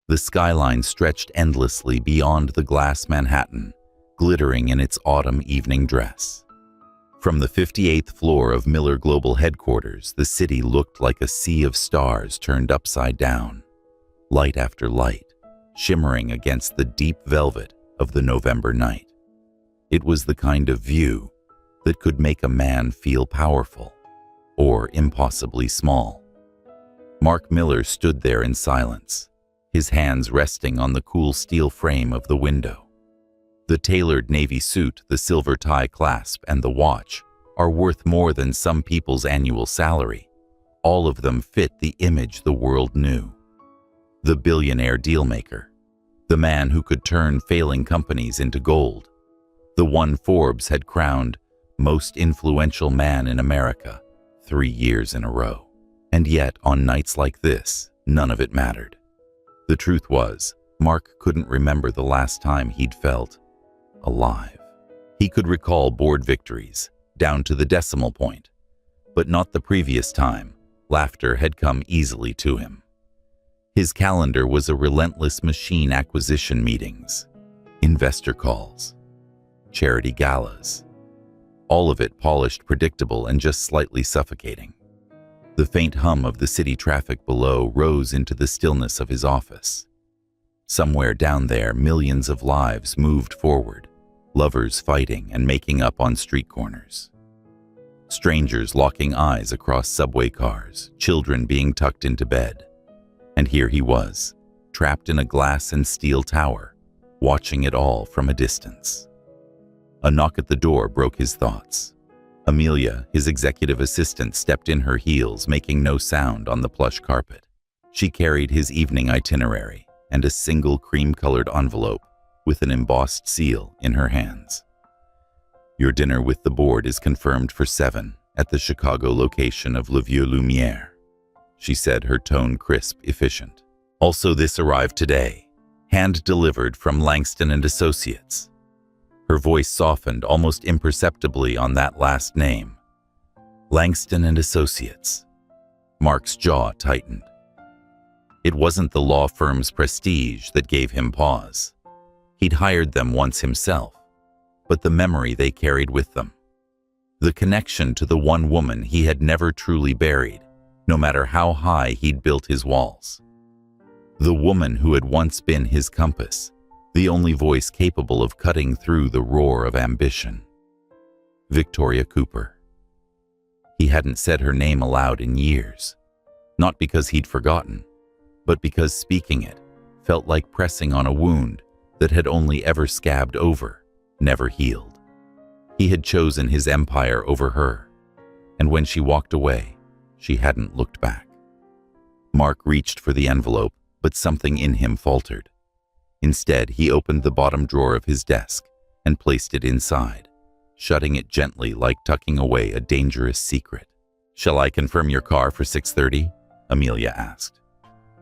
The skyline stretched endlessly beyond the glass Manhattan, glittering in its autumn evening dress. From the 58th floor of Miller Global headquarters, the city looked like a sea of stars turned upside down, light after light, shimmering against the deep velvet of the November night. It was the kind of view that could make a man feel powerful or impossibly small. Mark Miller stood there in silence, his hands resting on the cool steel frame of the window. The tailored navy suit, the silver tie clasp, and the watch are worth more than some people's annual salary. All of them fit the image the world knew. The billionaire dealmaker, the man who could turn failing companies into gold, the one Forbes had crowned most influential man in America 3 years in a row. And yet, on nights like this, none of it mattered. The truth was, Mark couldn't remember the last time he'd felt alive. He could recall board victories, down to the decimal point, but not the previous time. Laughter had come easily to him. His calendar was a relentless machine: acquisition meetings, investor calls, charity galas. All of it polished, predictable, and just slightly suffocating. The faint hum of the city traffic below rose into the stillness of his office. Somewhere down there, millions of lives moved forward, lovers fighting and making up on street corners. Strangers locking eyes across subway cars, children being tucked into bed. And here he was, trapped in a glass and steel tower, watching it all from a distance. A knock at the door broke his thoughts. Amelia, his executive assistant, stepped in her heels, making no sound on the plush carpet. She carried his evening itinerary and a single cream-colored envelope with an embossed seal in her hands. "Your dinner with the board is confirmed for 7 at the Chicago location of Le Vieux Lumière," she said, her tone crisp, efficient. "Also, this arrived today, hand-delivered from Langston and Associates." Her voice softened almost imperceptibly on that last name. Langston and Associates. Mark's jaw tightened. It wasn't the law firm's prestige that gave him pause. He'd hired them once himself, but the memory they carried with them. The connection to the one woman he had never truly buried, no matter how high he'd built his walls. The woman who had once been his compass, the only voice capable of cutting through the roar of ambition. Victoria Cooper. He hadn't said her name aloud in years, not because he'd forgotten, but because speaking it felt like pressing on a wound that had only ever scabbed over, never healed. He had chosen his empire over her, and when she walked away, she hadn't looked back. Mark reached for the envelope, but something in him faltered. Instead, he opened the bottom drawer of his desk and placed it inside, shutting it gently like tucking away a dangerous secret. "Shall I confirm your car for 6:30? Amelia asked.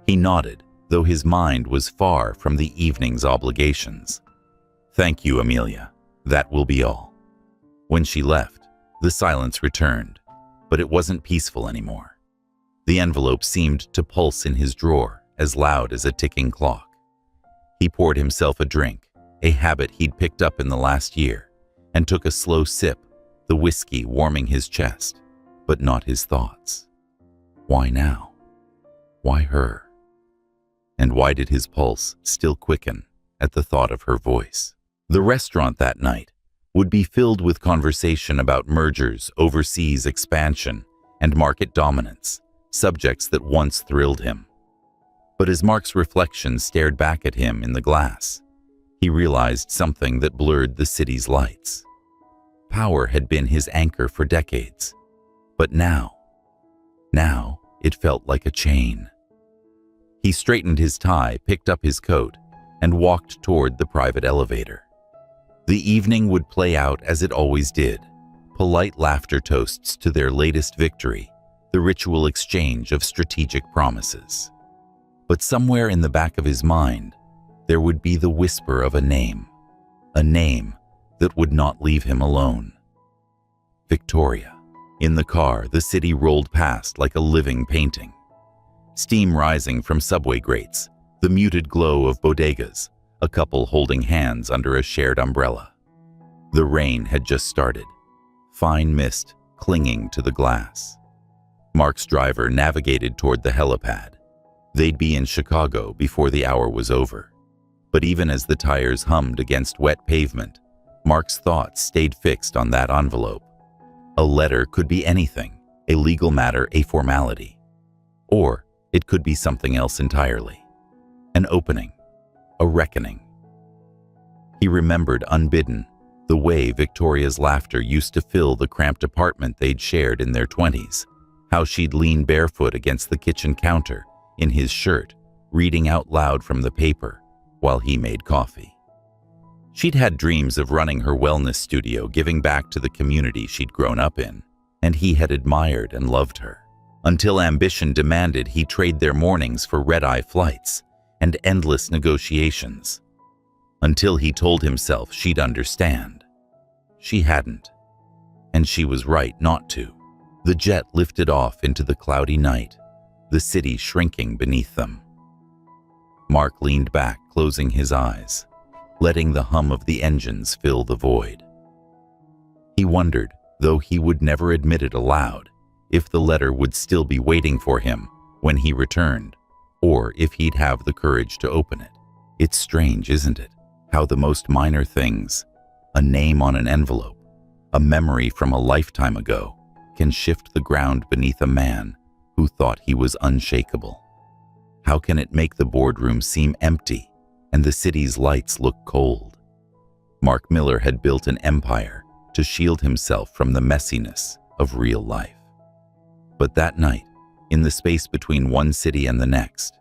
He nodded, though his mind was far from the evening's obligations. "Thank you, Amelia. That will be all." When she left, the silence returned, but it wasn't peaceful anymore. The envelope seemed to pulse in his drawer, as loud as a ticking clock. He poured himself a drink, a habit he'd picked up in the last year, and took a slow sip, the whiskey warming his chest, but not his thoughts. Why now? Why her? And why did his pulse still quicken at the thought of her voice? The restaurant that night would be filled with conversation about mergers, overseas expansion, and market dominance, subjects that once thrilled him. But as Mark's reflection stared back at him in the glass, he realized something that blurred the city's lights. Power had been his anchor for decades, but now it felt like a chain. He straightened his tie, picked up his coat, and walked toward the private elevator. The evening would play out as it always did, polite laughter toasts to their latest victory, the ritual exchange of strategic promises. But somewhere in the back of his mind, there would be the whisper of a name that would not leave him alone. Victoria. In the car, the city rolled past like a living painting. Steam rising from subway grates, the muted glow of bodegas, a couple holding hands under a shared umbrella. The rain had just started, fine mist clinging to the glass. Mark's driver navigated toward the helipad. They'd be in Chicago before the hour was over. But even as the tires hummed against wet pavement, Mark's thoughts stayed fixed on that envelope. A letter could be anything, a legal matter, a formality. Or it could be something else entirely. An opening, a reckoning. He remembered, unbidden, the way Victoria's laughter used to fill the cramped apartment they'd shared in their 20s, how she'd lean barefoot against the kitchen counter, in his shirt, reading out loud from the paper, while he made coffee. She'd had dreams of running her wellness studio, giving back to the community she'd grown up in, and he had admired and loved her, until ambition demanded he trade their mornings for red-eye flights and endless negotiations. Until he told himself she'd understand. She hadn't, and she was right not to. The jet lifted off into the cloudy night, the city shrinking beneath them. Mark leaned back, closing his eyes, letting the hum of the engines fill the void. He wondered, though he would never admit it aloud, if the letter would still be waiting for him when he returned, or if he'd have the courage to open it. It's strange, isn't it, how the most minor things, a name on an envelope, a memory from a lifetime ago, can shift the ground beneath a man who thought he was unshakable. How can it make the boardroom seem empty and the city's lights look cold? Mark Miller had built an empire to shield himself from the messiness of real life. But that night, in the space between one city and the next,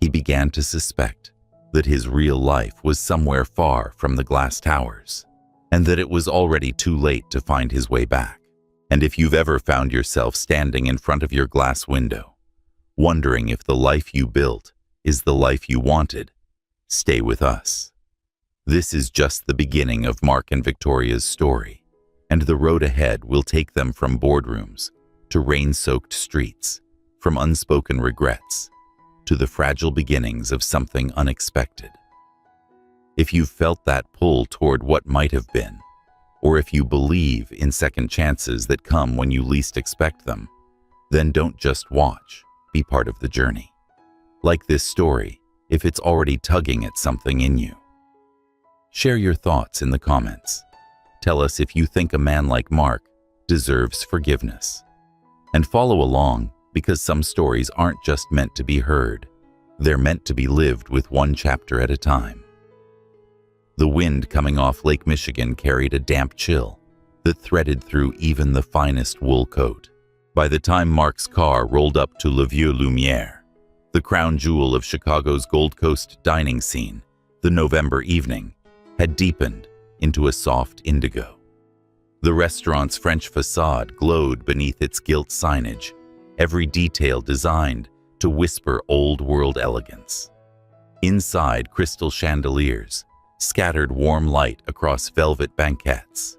he began to suspect that his real life was somewhere far from the glass towers, and that it was already too late to find his way back. And if you've ever found yourself standing in front of your glass window, wondering if the life you built is the life you wanted, stay with us. This is just the beginning of Mark and Victoria's story, and the road ahead will take them from boardrooms to rain-soaked streets, from unspoken regrets to the fragile beginnings of something unexpected. If you've felt that pull toward what might have been, or if you believe in second chances that come when you least expect them, then don't just watch, be part of the journey. Like this story, if it's already tugging at something in you. Share your thoughts in the comments. Tell us if you think a man like Mark deserves forgiveness. And follow along, because some stories aren't just meant to be heard. They're meant to be lived with one chapter at a time. The wind coming off Lake Michigan carried a damp chill that threaded through even the finest wool coat. By the time Mark's car rolled up to Le Vieux Lumière, the crown jewel of Chicago's Gold Coast dining scene, the November evening had deepened into a soft indigo. The restaurant's French facade glowed beneath its gilt signage, every detail designed to whisper old-world elegance. Inside, crystal chandeliers scattered warm light across velvet banquettes.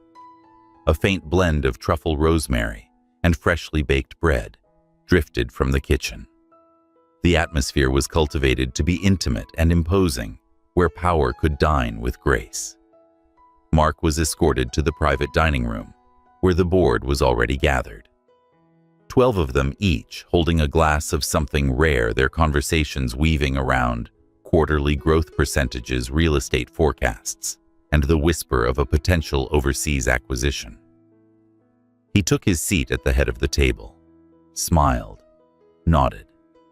A faint blend of truffle rosemary and freshly baked bread drifted from the kitchen. The atmosphere was cultivated to be intimate and imposing, where power could dine with grace. Mark was escorted to the private dining room, where the board was already gathered. 12 of them each holding a glass of something rare, their conversations weaving around quarterly growth percentages, real estate forecasts, and the whisper of a potential overseas acquisition. He took his seat at the head of the table, smiled, nodded,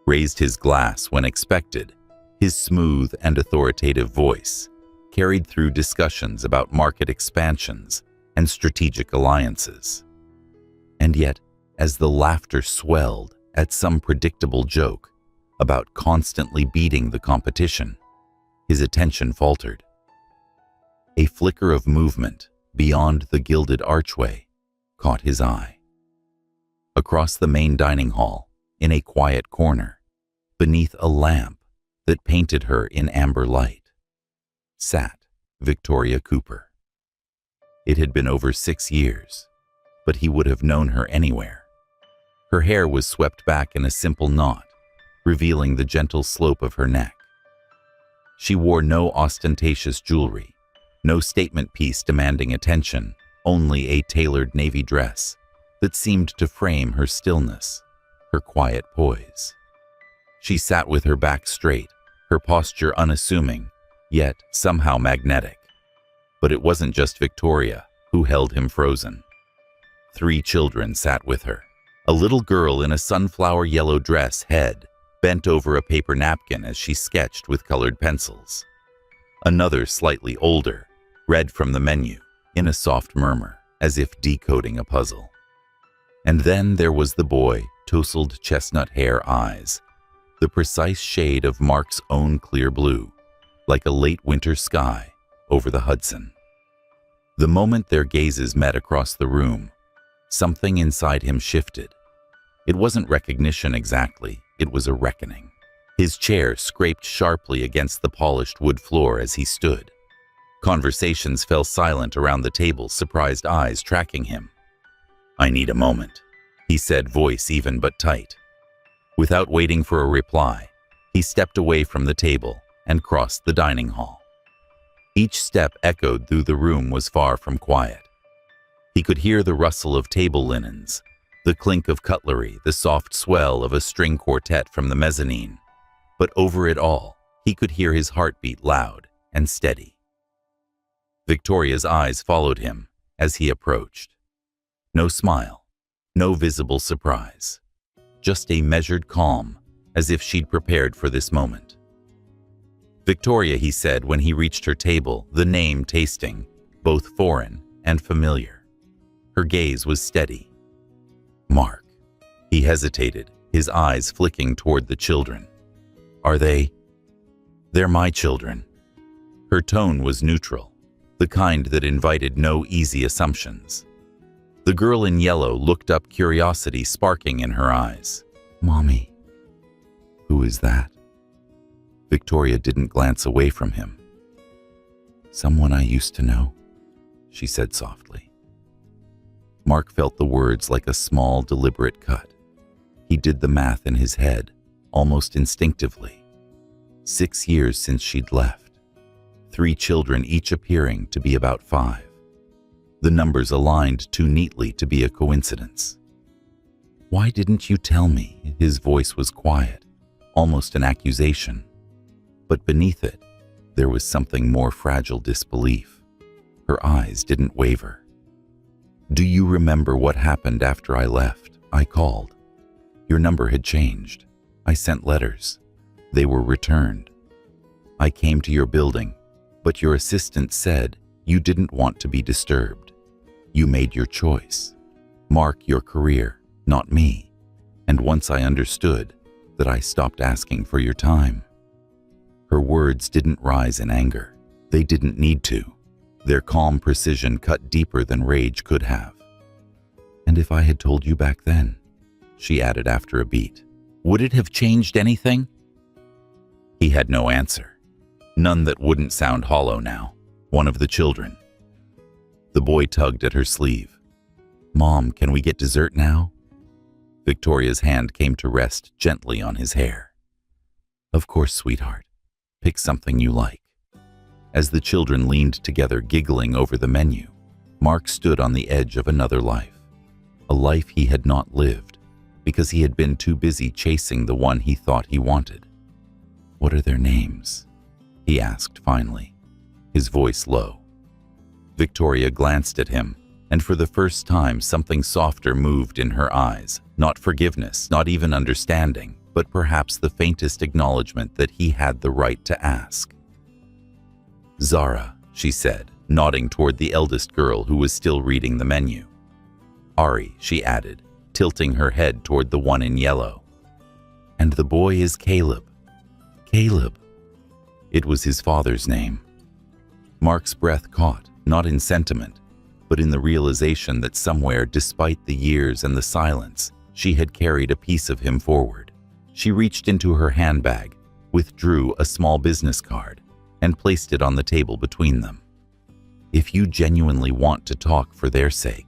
raised his glass when expected. His smooth and authoritative voice carried through discussions about market expansions and strategic alliances. And yet, as the laughter swelled at some predictable joke about constantly beating the competition, his attention faltered. A flicker of movement beyond the gilded archway caught his eye. Across the main dining hall, in a quiet corner, beneath a lamp that painted her in amber light, sat Victoria Cooper. It had been over 6 years, but he would have known her anywhere. Her hair was swept back in a simple knot, revealing the gentle slope of her neck. She wore no ostentatious jewelry, no statement piece demanding attention, only a tailored navy dress that seemed to frame her stillness, her quiet poise. She sat with her back straight, her posture unassuming, yet somehow magnetic. But it wasn't just Victoria who held him frozen. 3 children sat with her. A little girl in a sunflower yellow dress head bent over a paper napkin as she sketched with colored pencils. Another, slightly older, read from the menu in a soft murmur, as if decoding a puzzle. And then there was the boy, tousled chestnut hair, eyes, the precise shade of Mark's own clear blue, like a late winter sky over the Hudson. The moment their gazes met across the room, something inside him shifted. It wasn't recognition exactly, it was a reckoning. His chair scraped sharply against the polished wood floor as he stood. Conversations fell silent around the table, surprised eyes tracking him. "I need a moment," he said, voice even but tight. Without waiting for a reply, he stepped away from the table and crossed the dining hall. Each step echoed through the room was far from quiet. He could hear the rustle of table linens, the clink of cutlery, the soft swell of a string quartet from the mezzanine. But over it all, he could hear his heartbeat loud and steady. Victoria's eyes followed him as he approached. No smile, no visible surprise, just a measured calm, as if she'd prepared for this moment. "Victoria," he said when he reached her table, the name tasting both foreign and familiar. Her gaze was steady. "Mark." He hesitated, his eyes flicking toward the children. "Are they?" "They're my children." Her tone was neutral, the kind that invited no easy assumptions. The girl in yellow looked up, curiosity sparking in her eyes. "Mommy." "Who is that?" Victoria didn't glance away from him. "Someone I used to know," she said softly. Mark felt the words like a small, deliberate cut. He did the math in his head, almost instinctively. 6 years since she'd left. 3 children, each appearing to be about 5. The numbers aligned too neatly to be a coincidence. "Why didn't you tell me?" His voice was quiet, almost an accusation. But beneath it, there was something more fragile: disbelief. Her eyes didn't waver. "Do you remember what happened after I left? I called. Your number had changed. I sent letters. They were returned. I came to your building, but your assistant said you didn't want to be disturbed. You made your choice. Mark, your career, not me. And once I understood that, I stopped asking for your time." Her words didn't rise in anger. They didn't need to. Their calm precision cut deeper than rage could have. "And if I had told you back then," she added after a beat, "would it have changed anything?" He had no answer. None that wouldn't sound hollow now. One of the children. The boy tugged at her sleeve. "Mom, can we get dessert now?" Victoria's hand came to rest gently on his hair. "Of course, sweetheart. Pick something you like." As the children leaned together, giggling over the menu, Mark stood on the edge of another life. A life he had not lived, because he had been too busy chasing the one he thought he wanted. "What are their names?" he asked finally, his voice low. Victoria glanced at him, and for the first time something softer moved in her eyes. Not forgiveness, not even understanding, but perhaps the faintest acknowledgement that he had the right to ask. "Zara," she said, nodding toward the eldest girl who was still reading the menu. "Ari," she added, tilting her head toward the one in yellow. "And the boy is Caleb." Caleb. It was his father's name. Mark's breath caught, not in sentiment, but in the realization that somewhere, despite the years and the silence, she had carried a piece of him forward. She reached into her handbag, withdrew a small business card, and placed it on the table between them. "If you genuinely want to talk for their sake,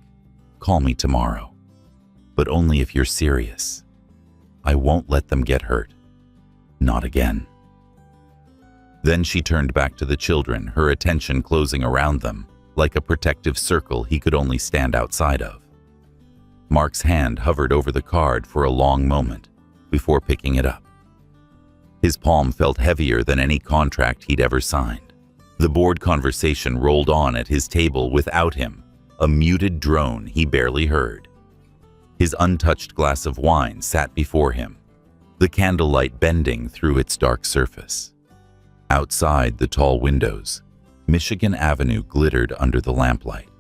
call me tomorrow. But only if you're serious. I won't let them get hurt. Not again." Then she turned back to the children, her attention closing around them, like a protective circle he could only stand outside of. Mark's hand hovered over the card for a long moment before picking it up. His palm felt heavier than any contract he'd ever signed. The board conversation rolled on at his table without him, a muted drone he barely heard. His untouched glass of wine sat before him, the candlelight bending through its dark surface. Outside the tall windows, Michigan Avenue glittered under the lamplight,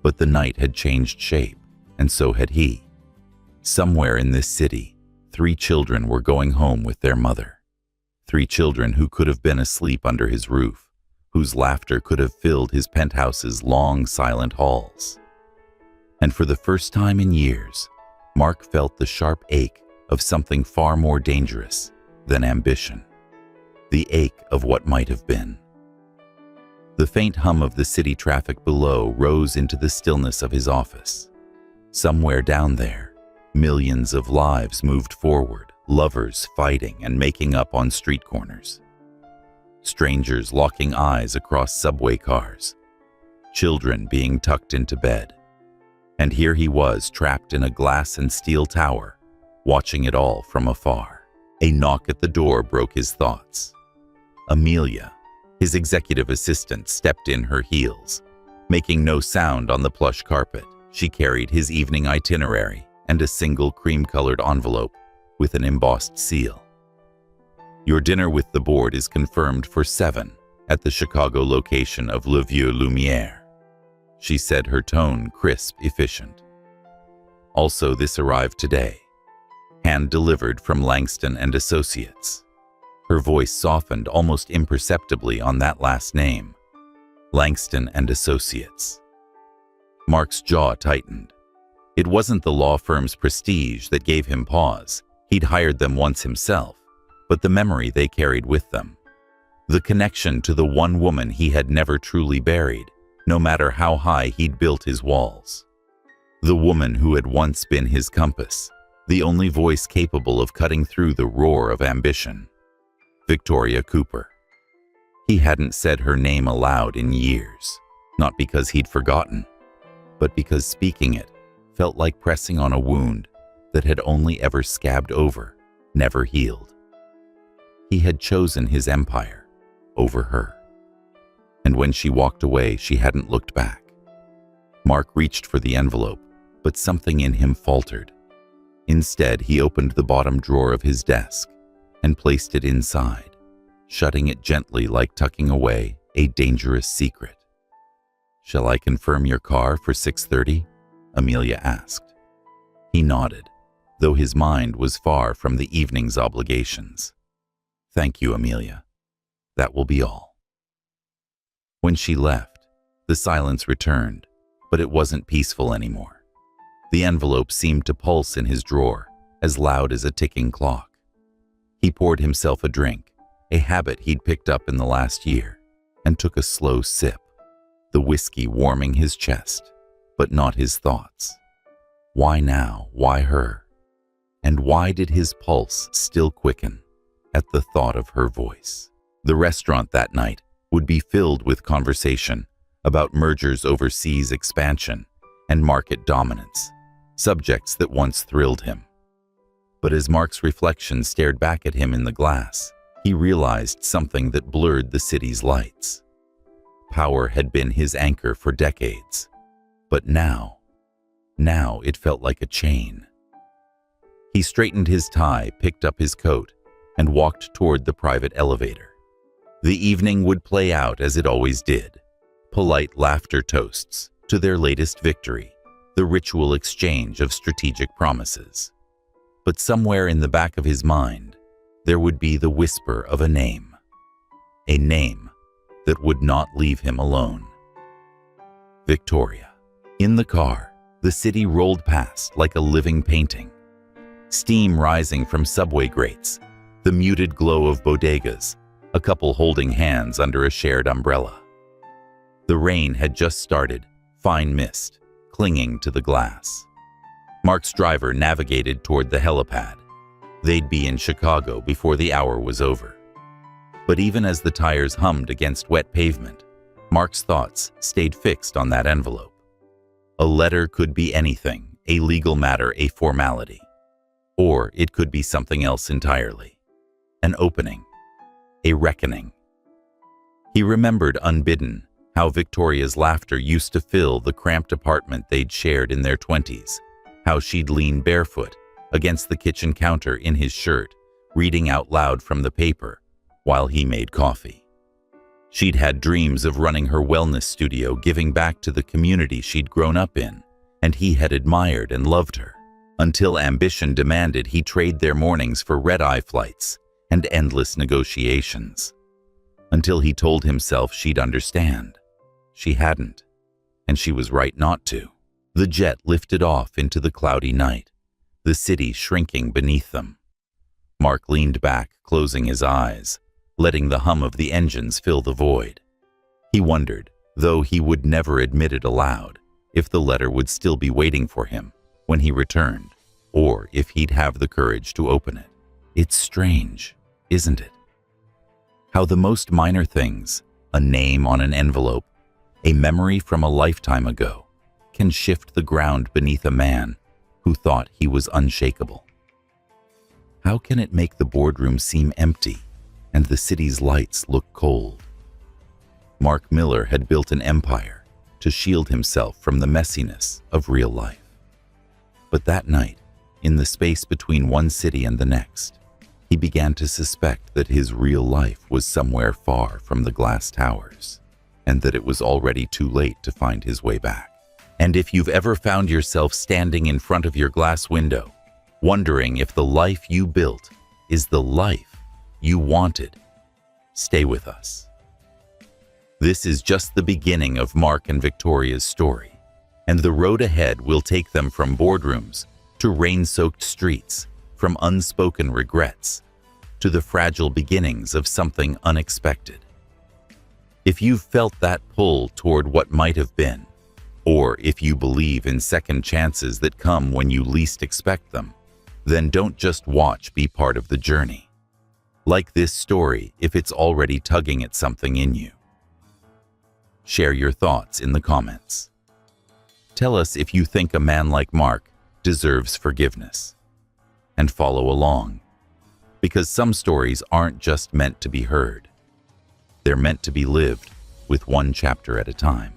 but the night had changed shape, and so had he. Somewhere in this city, 3 children were going home with their mother. 3 children who could have been asleep under his roof, whose laughter could have filled his penthouse's long, silent halls. And for the first time in years, Mark felt the sharp ache of something far more dangerous than ambition. The ache of what might have been. The faint hum of the city traffic below rose into the stillness of his office. Somewhere down there, millions of lives moved forward, lovers fighting and making up on street corners. Strangers locking eyes across subway cars. Children being tucked into bed. And here he was, trapped in a glass and steel tower, watching it all from afar. A knock at the door broke his thoughts. Amelia, his executive assistant, stepped in her heels. Making no sound on the plush carpet, she carried his evening itinerary and a single cream-colored envelope with an embossed seal. Your dinner with the board is confirmed for 7 at the Chicago location of Le Vieux Lumière, she said, her tone crisp, efficient. Also, this arrived today, hand-delivered from Langston and Associates. Her voice softened almost imperceptibly on that last name, Langston and Associates. Mark's jaw tightened. It wasn't the law firm's prestige that gave him pause. He'd hired them once himself, but the memory they carried with them. The connection to the one woman he had never truly buried, no matter how high he'd built his walls. The woman who had once been his compass, the only voice capable of cutting through the roar of ambition. Victoria Cooper. He hadn't said her name aloud in years, not because he'd forgotten, but because speaking it felt like pressing on a wound that had only ever scabbed over, never healed. He had chosen his empire over her. And when she walked away, she hadn't looked back. Mark reached for the envelope, but something in him faltered. Instead, he opened the bottom drawer of his desk and placed it inside, shutting it gently like tucking away a dangerous secret. "Shall I confirm your car for 6:30? Amelia asked. He nodded, though his mind was far from the evening's obligations. "Thank you, Amelia. That will be all." When she left, the silence returned, but it wasn't peaceful anymore. The envelope seemed to pulse in his drawer, as loud as a ticking clock. He poured himself a drink, a habit he'd picked up in the last year, and took a slow sip, the whiskey warming his chest, but not his thoughts. Why now? Why her? And why did his pulse still quicken at the thought of her voice? The restaurant that night would be filled with conversation about mergers, overseas expansion, and market dominance, subjects that once thrilled him. But as Mark's reflection stared back at him in the glass, he realized something that blurred the city's lights. Power had been his anchor for decades, but now it felt like a chain. He straightened his tie, picked up his coat, and walked toward the private elevator. The evening would play out as it always did. Polite laughter toasts to their latest victory, the ritual exchange of strategic promises. But somewhere in the back of his mind, there would be the whisper of a name that would not leave him alone. Victoria. In the car, the city rolled past like a living painting. Steam rising from subway grates, the muted glow of bodegas, a couple holding hands under a shared umbrella. The rain had just started, fine mist, clinging to the glass. Mark's driver navigated toward the helipad. They'd be in Chicago before the hour was over. But even as the tires hummed against wet pavement, Mark's thoughts stayed fixed on that envelope. A letter could be anything, a legal matter, a formality. Or it could be something else entirely. An opening. A reckoning. He remembered unbidden how Victoria's laughter used to fill the cramped apartment they'd shared in their 20s, how she'd lean barefoot against the kitchen counter in his shirt, reading out loud from the paper while he made coffee. She'd had dreams of running her wellness studio, giving back to the community she'd grown up in, and he had admired and loved her, until ambition demanded he trade their mornings for red-eye flights and endless negotiations. Until he told himself she'd understand. She hadn't, and she was right not to. The jet lifted off into the cloudy night, the city shrinking beneath them. Mark leaned back, closing his eyes, letting the hum of the engines fill the void. He wondered, though he would never admit it aloud, if the letter would still be waiting for him when he returned, or if he'd have the courage to open it. It's strange, isn't it? How the most minor things, a name on an envelope, a memory from a lifetime ago, can shift the ground beneath a man who thought he was unshakable. How can it make the boardroom seem empty and the city's lights look cold? Mark Miller had built an empire to shield himself from the messiness of real life. But that night, in the space between one city and the next, he began to suspect that his real life was somewhere far from the glass towers, and that it was already too late to find his way back. And if you've ever found yourself standing in front of your glass window, wondering if the life you built is the life you wanted, stay with us. This is just the beginning of Mark and Victoria's story, and the road ahead will take them from boardrooms to rain-soaked streets, from unspoken regrets to the fragile beginnings of something unexpected. If you've felt that pull toward what might have been, or if you believe in second chances that come when you least expect them, then don't just watch, be part of the journey. Like this story if it's already tugging at something in you. Share your thoughts in the comments. Tell us if you think a man like Mark deserves forgiveness. And follow along, because some stories aren't just meant to be heard. They're meant to be lived, with one chapter at a time.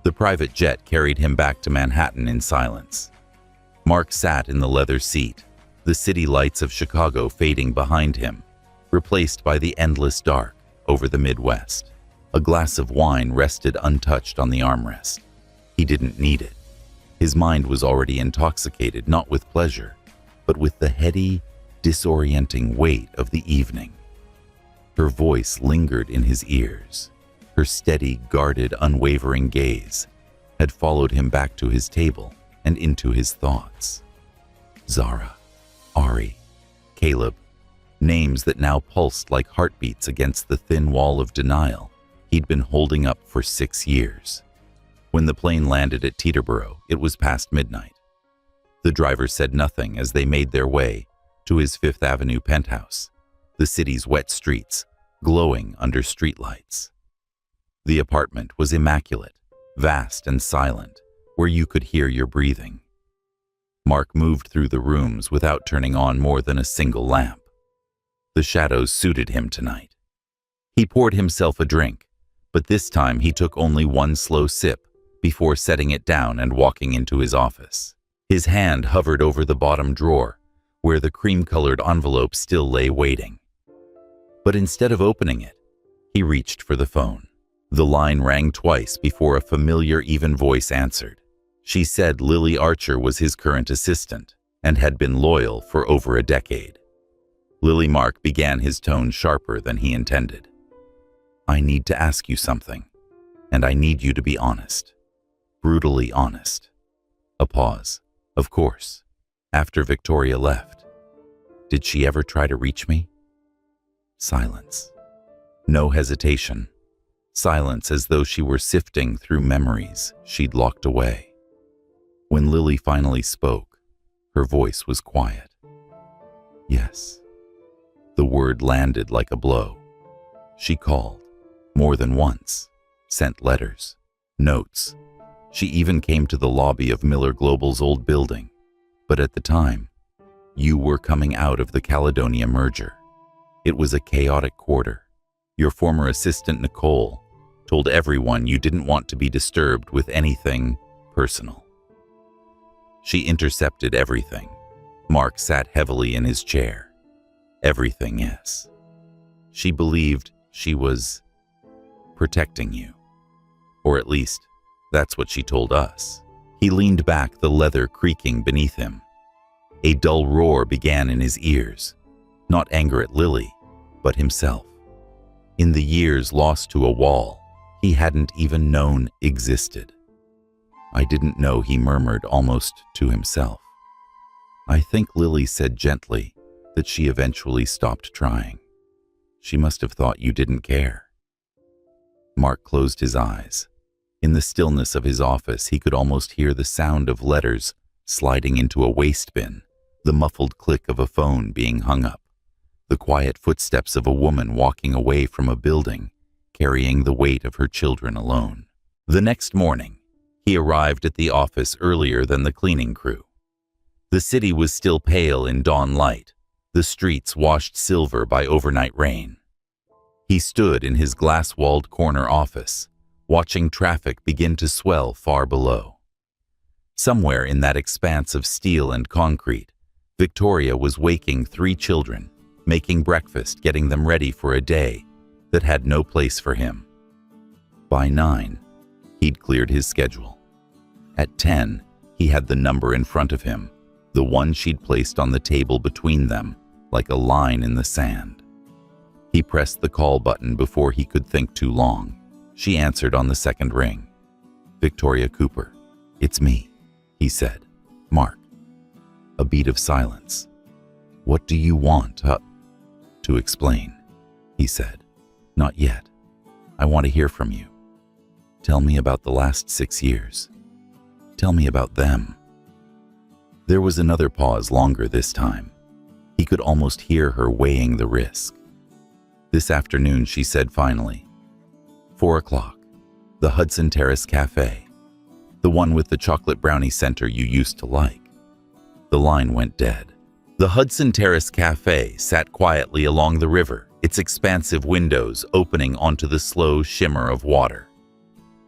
The private jet carried him back to Manhattan in silence. Mark sat in the leather seat, the city lights of Chicago fading behind him, replaced by the endless dark over the Midwest. A glass of wine rested untouched on the armrest. He didn't need it. His mind was already intoxicated, not with pleasure, but with the heady, disorienting weight of the evening. Her voice lingered in his ears. Her steady, guarded, unwavering gaze had followed him back to his table and into his thoughts. Zara, Ari, Caleb, names that now pulsed like heartbeats against the thin wall of denial he'd been holding up for 6 years. When the plane landed at Teterboro, it was past midnight. The driver said nothing as they made their way to his Fifth Avenue penthouse, the city's wet streets glowing under streetlights. The apartment was immaculate, vast and silent, where you could hear your breathing. Mark moved through the rooms without turning on more than a single lamp. The shadows suited him tonight. He poured himself a drink, but this time he took only one slow sip before setting it down and walking into his office. His hand hovered over the bottom drawer, where the cream-colored envelope still lay waiting. But instead of opening it, he reached for the phone. The line rang twice before a familiar, even voice answered. She said Lily Archer was his current assistant and had been loyal for over a decade. Lily. Mark began, his tone sharper than he intended. I need to ask you something, and I need you to be honest. Brutally honest. A pause. Of course. After Victoria left. Did she ever try to reach me? Silence. No hesitation. Silence as though she were sifting through memories she'd locked away. When Lily finally spoke, her voice was quiet. Yes. The word landed like a blow. She called, more than once, sent letters, notes. She even came to the lobby of Miller Global's old building. But at the time, you were coming out of the Caledonia merger. It was a chaotic quarter. Your former assistant, Nicole, told everyone you didn't want to be disturbed with anything personal. She intercepted everything. Mark sat heavily in his chair. Everything, yes. She believed she was protecting you. Or at least, that's what she told us. He leaned back, the leather creaking beneath him. A dull roar began in his ears. Not anger at Lily, but himself. In the years lost to a wall he hadn't even known existed. I didn't know, he murmured almost to himself. I think Lily said gently that she eventually stopped trying. She must have thought you didn't care. Mark closed his eyes. In the stillness of his office, he could almost hear the sound of letters sliding into a waste bin, the muffled click of a phone being hung up, the quiet footsteps of a woman walking away from a building, carrying the weight of her children alone. The next morning, he arrived at the office earlier than the cleaning crew. The city was still pale in dawn light, the streets washed silver by overnight rain. He stood in his glass-walled corner office, watching traffic begin to swell far below. Somewhere in that expanse of steel and concrete, Victoria was waking 3 children, making breakfast, getting them ready for a day that had no place for him. By 9, he'd cleared his schedule. At 10, he had the number in front of him, the one she'd placed on the table between them, like a line in the sand. He pressed the call button before he could think too long. She answered on the second ring. Victoria Cooper. It's me, he said. Mark. A beat of silence. What do you want? To explain, he said. Not yet. I want to hear from you. Tell me about the last 6 years. Tell me about them. There was another pause, longer this time. He could almost hear her weighing the risk. This afternoon, she said finally. 4 o'clock. The Hudson Terrace Cafe. The one with the chocolate brownie center you used to like. The line went dead. The Hudson Terrace Cafe sat quietly along the river, its expansive windows opening onto the slow shimmer of water.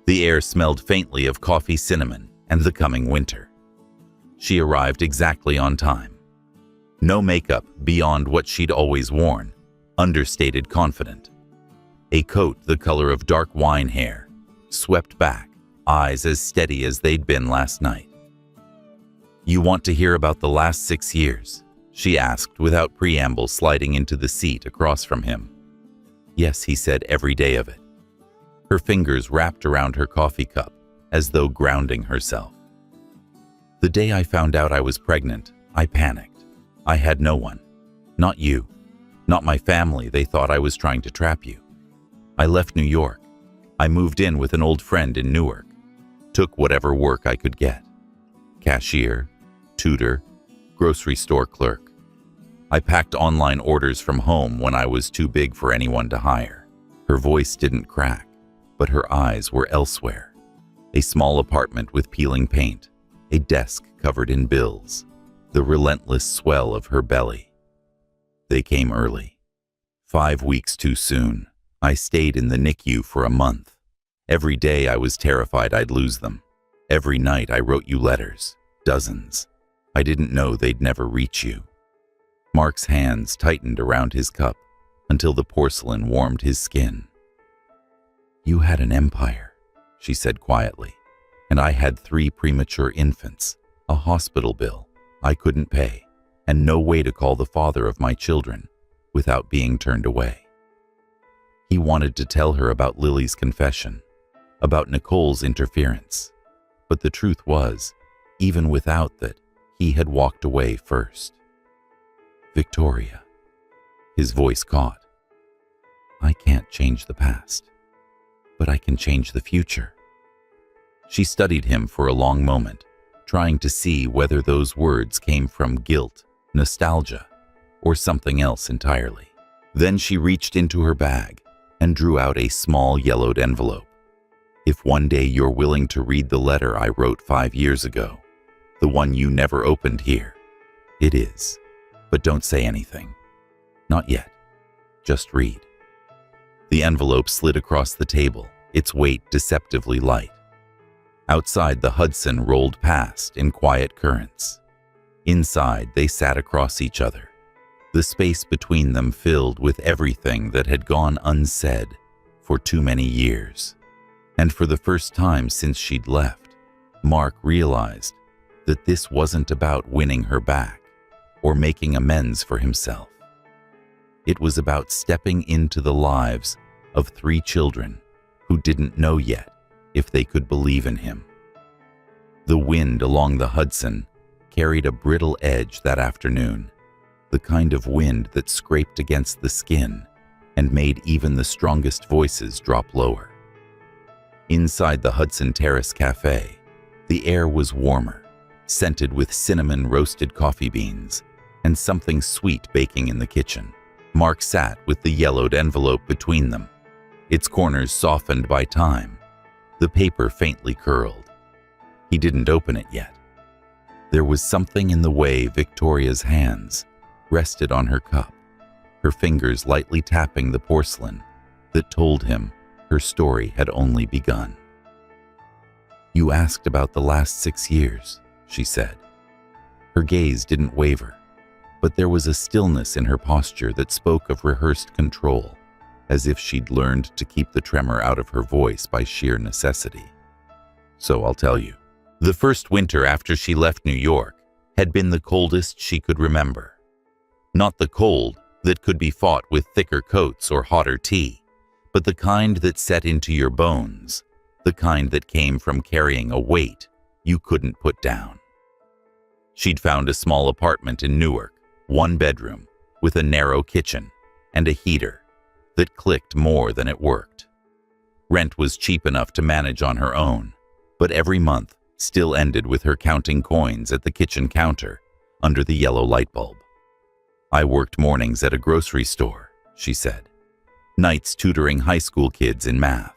The air smelled faintly of coffee, cinnamon, and the coming winter. She arrived exactly on time. No makeup beyond what she'd always worn, understated confident. A coat the color of dark wine hair, swept back, eyes as steady as they'd been last night. You want to hear about the last 6 years? She asked without preamble, sliding into the seat across from him. Yes, he said, every day of it. Her fingers wrapped around her coffee cup, as though grounding herself. The day I found out I was pregnant, I panicked. I had no one. Not you. Not my family. They thought I was trying to trap you. I left New York. I moved in with an old friend in Newark. Took whatever work I could get. Cashier, tutor, grocery store clerk. I packed online orders from home when I was too big for anyone to hire. Her voice didn't crack, but her eyes were elsewhere. A small apartment with peeling paint, a desk covered in bills, the relentless swell of her belly. They came early. 5 weeks too soon. I stayed in the NICU for a month. Every day I was terrified I'd lose them. Every night I wrote you letters, dozens. I didn't know they'd never reach you. Mark's hands tightened around his cup until the porcelain warmed his skin. You had an empire, she said quietly, and I had 3 premature infants, a hospital bill I couldn't pay, and no way to call the father of my children without being turned away. He wanted to tell her about Lily's confession, about Nicole's interference, but the truth was, even without that, he had walked away first. Victoria. His voice caught. I can't change the past, but I can change the future. She studied him for a long moment, trying to see whether those words came from guilt, nostalgia, or something else entirely. Then she reached into her bag and drew out a small yellowed envelope. "If one day you're willing to read the letter I wrote 5 years ago, the one you never opened here, it is. But don't say anything. Not yet. Just read." The envelope slid across the table, its weight deceptively light. Outside, the Hudson rolled past in quiet currents. Inside, they sat across each other, the space between them filled with everything that had gone unsaid for too many years. And for the first time since she'd left, Mark realized that this wasn't about winning her back or making amends for himself. It was about stepping into the lives of 3 children who didn't know yet if they could believe in him. The wind along the Hudson carried a brittle edge that afternoon, the kind of wind that scraped against the skin and made even the strongest voices drop lower. Inside the Hudson Terrace Cafe, the air was warmer, scented with cinnamon roasted coffee beans and something sweet baking in the kitchen. Mark sat with the yellowed envelope between them, its corners softened by time, the paper faintly curled. He didn't open it yet. There was something in the way Victoria's hands rested on her cup, her fingers lightly tapping the porcelain, that told him her story had only begun. "You asked about the last 6 years," she said. Her gaze didn't waver, but there was a stillness in her posture that spoke of rehearsed control, as if she'd learned to keep the tremor out of her voice by sheer necessity. "So I'll tell you. The first winter after she left New York had been the coldest she could remember. Not the cold that could be fought with thicker coats or hotter tea, but the kind that set into your bones, the kind that came from carrying a weight you couldn't put down." She'd found a small apartment in Newark, 1 bedroom, with a narrow kitchen and a heater that clicked more than it worked. Rent was cheap enough to manage on her own, but every month still ended with her counting coins at the kitchen counter under the yellow light bulb. "I worked mornings at a grocery store," she said, "nights tutoring high school kids in math.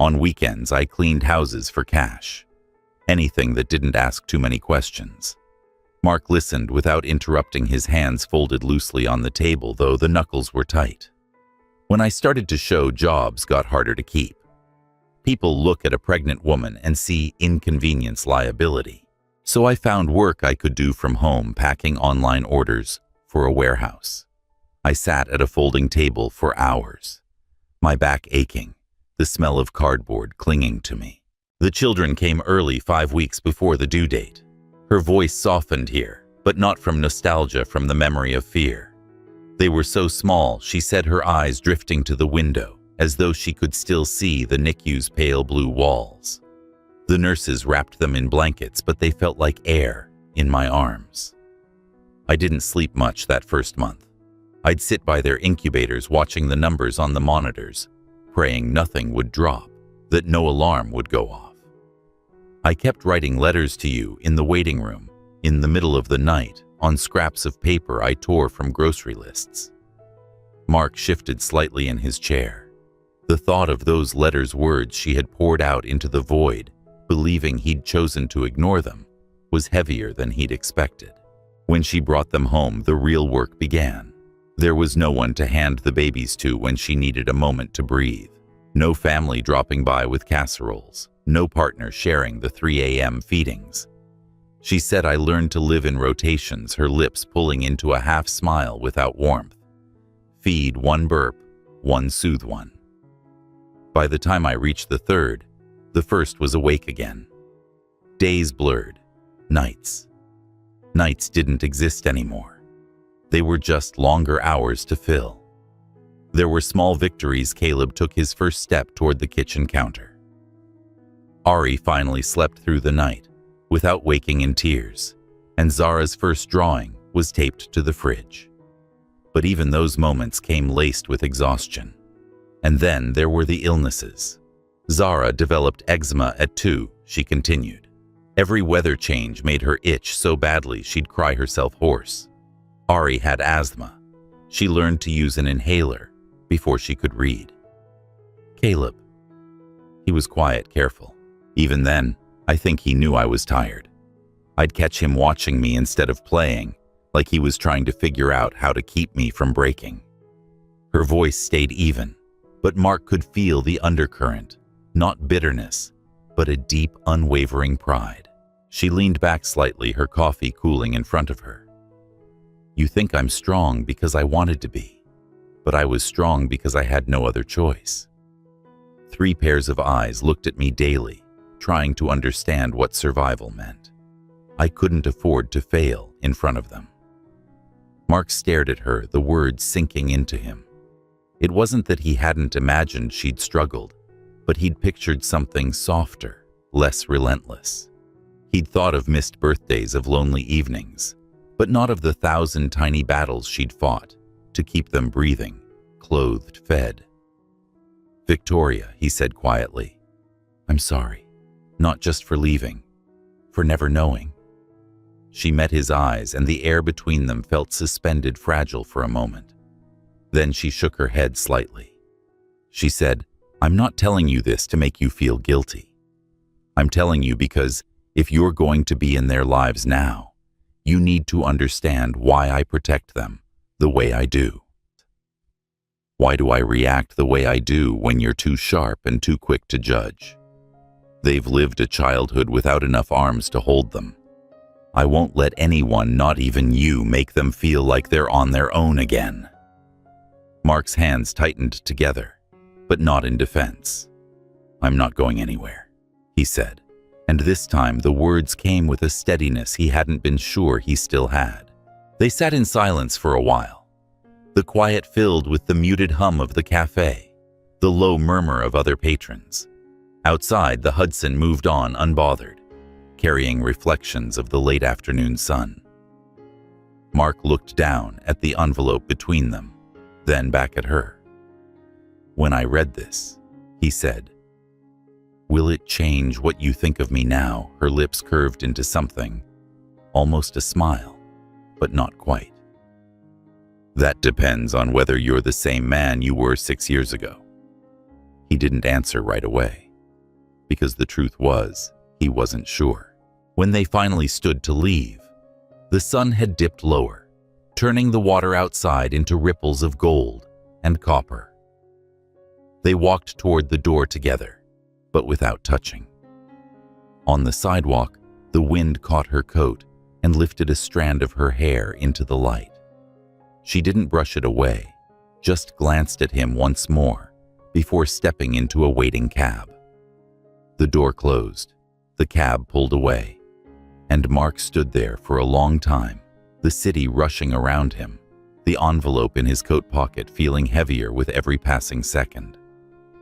On weekends, I cleaned houses for cash. Anything that didn't ask too many questions." Mark listened without interrupting, his hands folded loosely on the table, though the knuckles were tight. "When I started to show, jobs got harder to keep. People look at a pregnant woman and see inconvenience liability. So I found work I could do from home, packing online orders for a warehouse. I sat at a folding table for hours, my back aching, the smell of cardboard clinging to me. The children came early, 5 weeks before the due date." Her voice softened here, but not from nostalgia, from the memory of fear. "They were so small," she said, her eyes drifting to the window, as though she could still see the NICU's pale blue walls. "The nurses wrapped them in blankets, but they felt like air in my arms. I didn't sleep much that first month. I'd sit by their incubators watching the numbers on the monitors, praying nothing would drop, that no alarm would go off. I kept writing letters to you in the waiting room, in the middle of the night, on scraps of paper I tore from grocery lists." Mark shifted slightly in his chair. The thought of those letters, words she had poured out into the void, believing he'd chosen to ignore them, was heavier than he'd expected. When she brought them home, the real work began. There was no one to hand the babies to when she needed a moment to breathe. No family dropping by with casseroles. No partner sharing the 3 a.m. feedings. She said, "I learned to live in rotations," her lips pulling into a half smile without warmth. "Feed 1 burp, 1 soothe 1. By the time I reached the 3rd, the 1st was awake again. Days blurred. Nights. Nights didn't exist anymore. They were just longer hours to fill." There were small victories. Caleb took his first step toward the kitchen counter. Ari finally slept through the night, without waking in tears, and Zara's first drawing was taped to the fridge. But even those moments came laced with exhaustion. And then there were the illnesses. Zara developed eczema at 2, she continued. Every weather change made her itch so badly she'd cry herself hoarse. Ari had asthma, She learned to use an inhaler before she could read. Caleb. He was quiet, careful. Even then, I think he knew I was tired. I'd catch him watching me instead of playing, like he was trying to figure out how to keep me from breaking. Her voice stayed even, but Mark could feel the undercurrent, not bitterness, but a deep, unwavering pride. She leaned back slightly, her coffee cooling in front of her. You think I'm strong because I wanted to be, but I was strong because I had no other choice. 3 pairs of eyes looked at me daily, trying to understand what survival meant. I couldn't afford to fail in front of them. Mark stared at her, the words sinking into him. It wasn't that he hadn't imagined she'd struggled, but he'd pictured something softer, less relentless. He'd thought of missed birthdays, of lonely evenings, but not of the 1,000 tiny battles she'd fought to keep them breathing, clothed, fed. Victoria, he said quietly, I'm sorry, not just for leaving, for never knowing. She met his eyes, and the air between them felt suspended, fragile for a moment. Then she shook her head slightly. She said, I'm not telling you this to make you feel guilty. I'm telling you because if you're going to be in their lives now, you need to understand why I protect them the way I do. Why do I react the way I do when you're too sharp and too quick to judge? They've lived a childhood without enough arms to hold them. I won't let anyone, not even you, make them feel like they're on their own again. Mark's hands tightened together, but not in defense. I'm not going anywhere, he said, and this time the words came with a steadiness he hadn't been sure he still had. They sat in silence for a while, the quiet filled with the muted hum of the cafe, the low murmur of other patrons. Outside, the Hudson moved on unbothered, carrying reflections of the late afternoon sun. Mark looked down at the envelope between them, then back at her. When I read this, he said, will it change what you think of me now? Her lips curved into something, almost a smile, but not quite. That depends on whether you're the same man you were 6 years ago. He didn't answer right away, because the truth was, he wasn't sure. When they finally stood to leave, the sun had dipped lower, turning the water outside into ripples of gold and copper. They walked toward the door together, but without touching. On the sidewalk, the wind caught her coat and lifted a strand of her hair into the light. She didn't brush it away, just glanced at him once more before stepping into a waiting cab. The door closed, the cab pulled away, and Mark stood there for a long time, the city rushing around him, the envelope in his coat pocket feeling heavier with every passing second.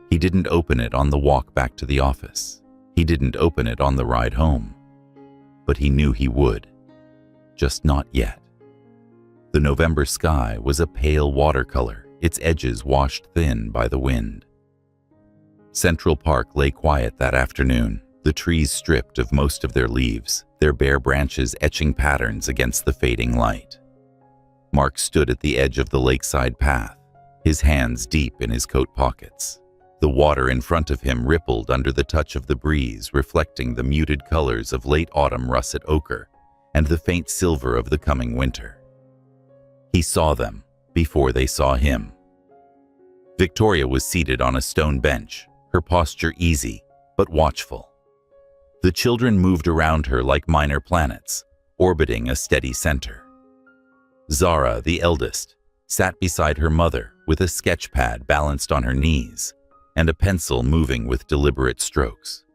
He didn't open it on the walk back to the office. He didn't open it on the ride home. But he knew he would. Just not yet. The November sky was a pale watercolor, its edges washed thin by the wind. Central Park lay quiet that afternoon, the trees stripped of most of their leaves, their bare branches etching patterns against the fading light. Mark stood at the edge of the lakeside path, his hands deep in his coat pockets. The water in front of him rippled under the touch of the breeze, reflecting the muted colors of late autumn russet ochre and the faint silver of the coming winter. He saw them before they saw him. Victoria was seated on a stone bench, her posture easy but watchful. The children moved around her like minor planets, orbiting a steady center. Zara, the eldest, sat beside her mother with a sketch pad balanced on her knees and a pencil moving with deliberate strokes.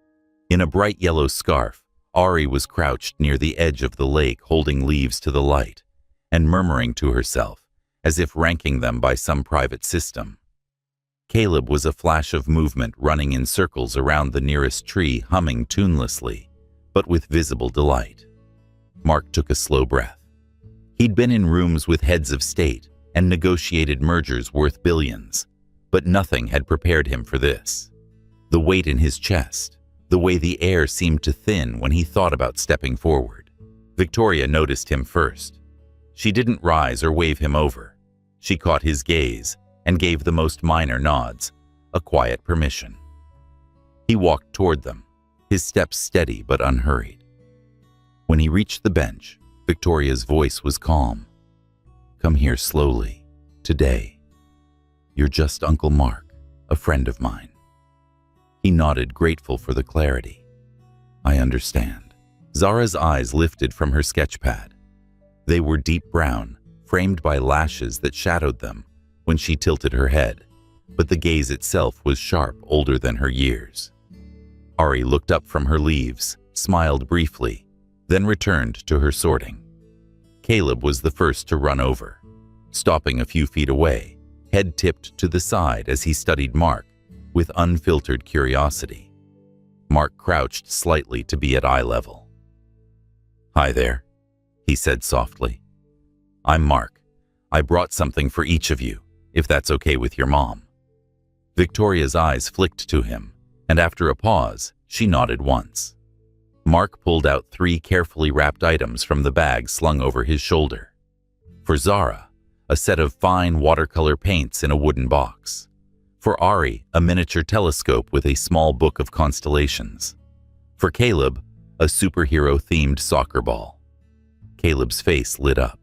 In a bright yellow scarf, Ari was crouched near the edge of the lake holding leaves to the light and murmuring to herself, as if ranking them by some private system. Caleb was a flash of movement running in circles around the nearest tree, humming tunelessly, but with visible delight. Mark took a slow breath. He'd been in rooms with heads of state and negotiated mergers worth billions, but nothing had prepared him for this. The weight in his chest, the way the air seemed to thin when he thought about stepping forward. Victoria noticed him first. She didn't rise or wave him over. She caught his gaze and gave the most minor nods, a quiet permission. He walked toward them, his steps steady but unhurried. When he reached the bench, Victoria's voice was calm. "Come here slowly, today. You're just Uncle Mark, a friend of mine." He nodded, grateful for the clarity. "I understand." Zara's eyes lifted from her sketch pad. They were deep brown, framed by lashes that shadowed them when she tilted her head, but the gaze itself was sharp, older than her years. Ari looked up from her leaves, smiled briefly, then returned to her sorting. Caleb was the first to run over, stopping a few feet away, head tipped to the side as he studied Mark with unfiltered curiosity. Mark crouched slightly to be at eye level. "Hi there," he said softly. "I'm Mark. I brought something for each of you, if that's okay with your mom." Victoria's eyes flicked to him, and after a pause, she nodded once. Mark pulled out 3 carefully wrapped items from the bag slung over his shoulder. For Zara, a set of fine watercolor paints in a wooden box. For Ari, a miniature telescope with a small book of constellations. For Caleb, a superhero-themed soccer ball. Caleb's face lit up.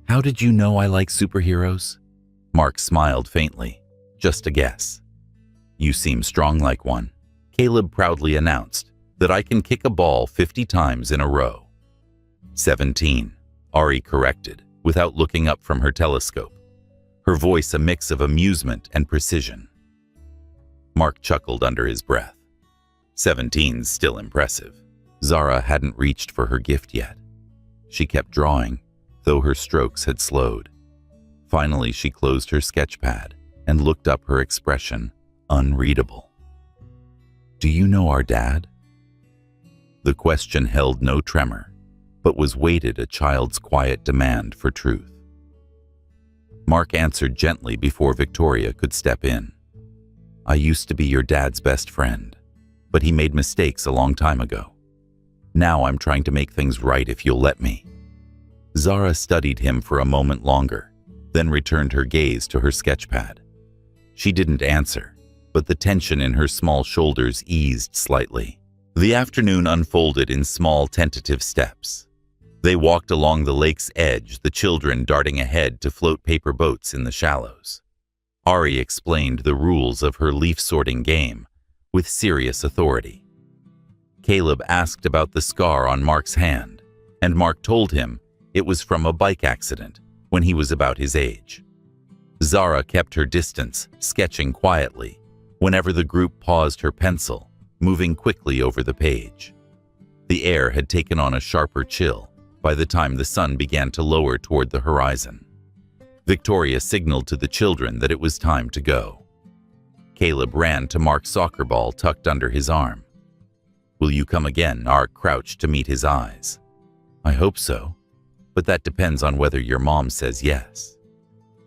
"How did you know I like superheroes?" Mark smiled faintly. "Just a guess." "You seem strong like one." Caleb proudly announced that I can kick a ball 50 times in a row. 17, Ari corrected, without looking up from her telescope, her voice a mix of amusement and precision. Mark chuckled under his breath. 17's still impressive. Zara hadn't reached for her gift yet. She kept drawing, though her strokes had slowed. Finally, she closed her sketch pad and looked up, her expression unreadable. "Do you know our dad?" The question held no tremor, but was weighted a child's quiet demand for truth. Mark answered gently before Victoria could step in. "I used to be your dad's best friend, but he made mistakes a long time ago. Now I'm trying to make things right if you'll let me." Zara studied him for a moment longer, then returned her gaze to her sketchpad. She didn't answer, but the tension in her small shoulders eased slightly. The afternoon unfolded in small, tentative steps. They walked along the lake's edge, the children darting ahead to float paper boats in the shallows. Ari explained the rules of her leaf-sorting game with serious authority. Caleb asked about the scar on Mark's hand, and Mark told him it was from a bike accident when he was about his age. Zara kept her distance, sketching quietly, whenever the group paused her pencil, moving quickly over the page. The air had taken on a sharper chill by the time the sun began to lower toward the horizon. Victoria signaled to the children that it was time to go. Caleb ran to Mark's soccer ball tucked under his arm. "Will you come again?" Mark crouched to meet his eyes. "I hope so, but that depends on whether your mom says yes."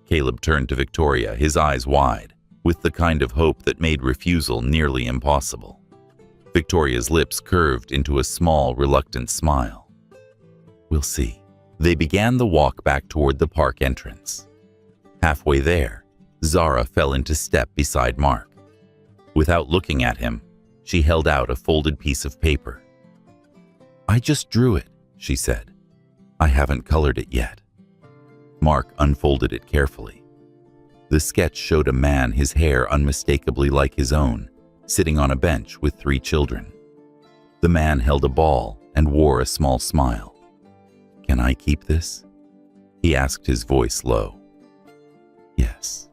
Caleb turned to Victoria, his eyes wide, with the kind of hope that made refusal nearly impossible. Victoria's lips curved into a small, reluctant smile. "We'll see." They began the walk back toward the park entrance. Halfway there, Zara fell into step beside Mark. Without looking at him, she held out a folded piece of paper. "I just drew it," she said. "I haven't colored it yet." Mark unfolded it carefully. The sketch showed a man, his hair unmistakably like his own, sitting on a bench with 3 children. The man held a ball and wore a small smile. "Can I keep this?" he asked, his voice low. "Yes,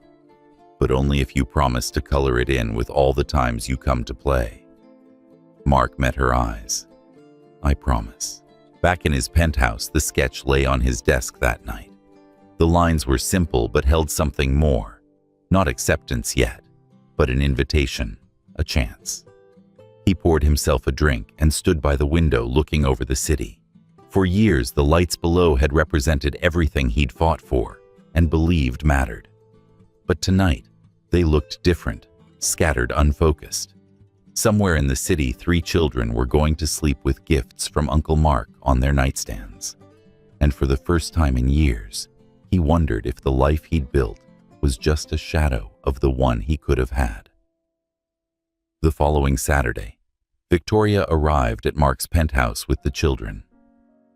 but only if you promise to color it in with all the times you come to play." Mark met her eyes. "I promise." Back in his penthouse, the sketch lay on his desk that night. The lines were simple but held something more. Not acceptance yet, but an invitation, a chance. He poured himself a drink and stood by the window looking over the city. For years, the lights below had represented everything he'd fought for and believed mattered. But tonight, they looked different, scattered, unfocused. Somewhere in the city, 3 children were going to sleep with gifts from Uncle Mark on their nightstands. And for the first time in years, he He wondered if the life he'd built was just a shadow of the one he could have had. The following Saturday, Victoria arrived at Mark's penthouse with the children.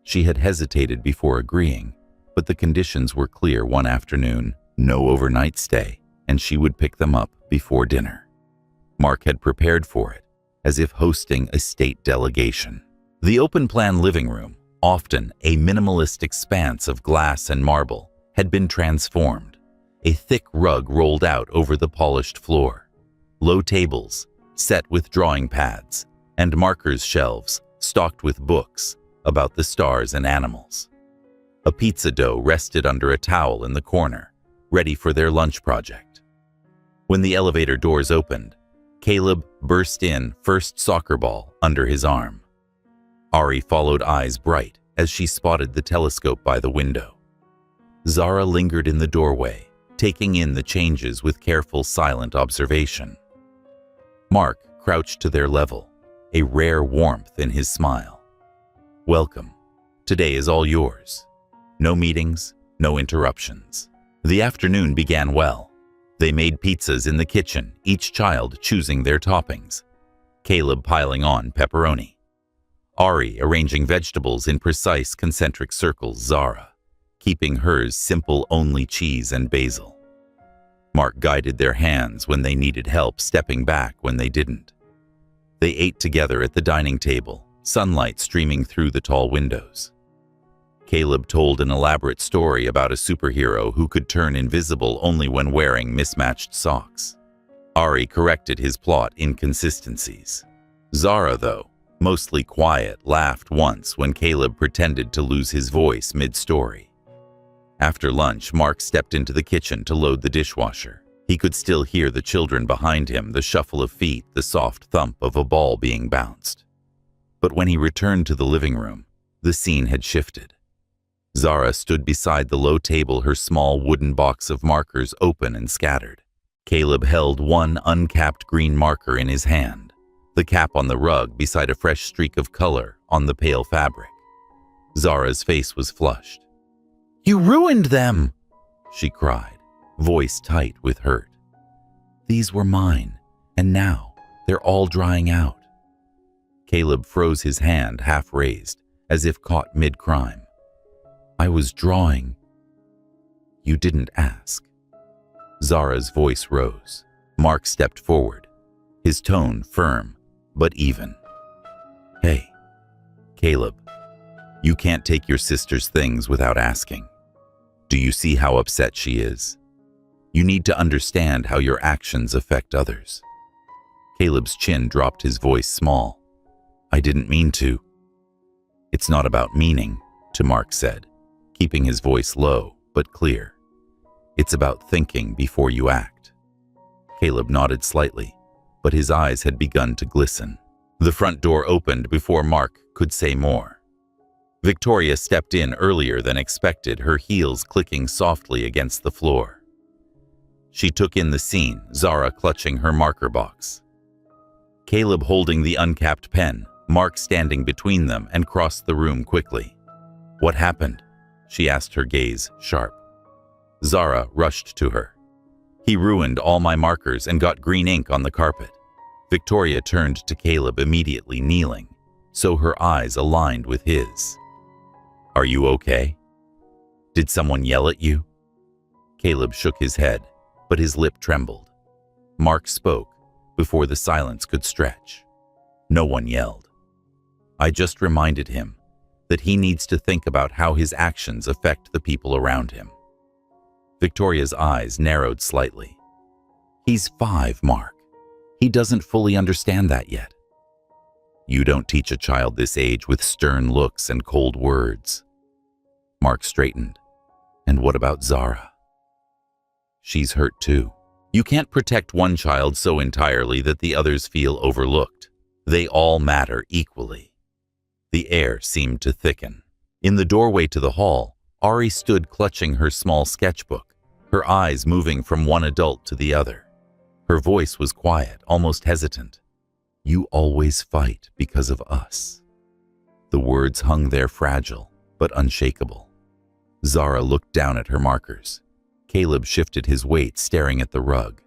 She had hesitated before agreeing, but the conditions were clear one afternoon: no overnight stay, and she would pick them up before dinner. Mark had prepared for it, as if hosting a state delegation. The open-plan living room, often a minimalist expanse of glass and marble, had been transformed. A thick rug rolled out over the polished floor. Low tables, set with drawing pads, and markers shelves stocked with books about the stars and animals. A pizza dough rested under a towel in the corner, ready for their lunch project. When the elevator doors opened, Caleb burst in, first soccer ball under his arm. Ari followed, eyes bright, as she spotted the telescope by the window. Zara lingered in the doorway, taking in the changes with careful, silent observation. Mark crouched to their level, a rare warmth in his smile. "Welcome. Today is all yours. No meetings, no interruptions." The afternoon began well. They made pizzas in the kitchen, each child choosing their toppings. Caleb piling on pepperoni, Ari arranging vegetables in precise concentric circles, Zara keeping hers simple, only cheese and basil. Mark guided their hands when they needed help, stepping back when they didn't. They ate together at the dining table, sunlight streaming through the tall windows. Caleb told an elaborate story about a superhero who could turn invisible only when wearing mismatched socks. Ari corrected his plot inconsistencies. Zara, though, mostly quiet, laughed once when Caleb pretended to lose his voice mid-story. After lunch, Mark stepped into the kitchen to load the dishwasher. He could still hear the children behind him, the shuffle of feet, the soft thump of a ball being bounced. But when he returned to the living room, the scene had shifted. Zara stood beside the low table, her small wooden box of markers open and scattered. Caleb held one uncapped green marker in his hand, the cap on the rug beside a fresh streak of color on the pale fabric. Zara's face was flushed. "You ruined them!" she cried, voice tight with hurt. "These were mine, and now they're all drying out." Caleb froze, his hand half raised, as if caught mid-crime. "I was drawing." "You didn't ask." Zara's voice rose. Mark stepped forward, his tone firm but even. "Hey, Caleb, you can't take your sister's things without asking. Do you see how upset she is? You need to understand how your actions affect others." Caleb's chin dropped, his voice small. "I didn't mean to." "It's not about meaning," to Mark said, keeping his voice low but clear. "It's about thinking before you act." Caleb nodded slightly, but his eyes had begun to glisten. The front door opened before Mark could say more. Victoria stepped in earlier than expected, her heels clicking softly against the floor. She took in the scene, Zara clutching her marker box, Caleb holding the uncapped pen, Mark standing between them, and crossed the room quickly. "What happened?" she asked, her gaze sharp. Zara rushed to her. "He ruined all my markers and got green ink on the carpet." Victoria turned to Caleb, immediately kneeling, so her eyes aligned with his. "Are you okay? Did someone yell at you?" Caleb shook his head, but his lip trembled. Mark spoke before the silence could stretch. "No one yelled. I just reminded him that he needs to think about how his actions affect the people around him." Victoria's eyes narrowed slightly. "He's 5, Mark. He doesn't fully understand that yet." "You don't teach a child this age with stern looks and cold words." Mark straightened. "And what about Zara?" "She's hurt too. You can't protect one child so entirely that the others feel overlooked. They all matter equally." The air seemed to thicken. In the doorway to the hall, Ari stood clutching her small sketchbook, her eyes moving from one adult to the other. Her voice was quiet, almost hesitant. "You always fight because of us." The words hung there, fragile but unshakable. Zara looked down at her markers. Caleb shifted his weight, staring at the rug.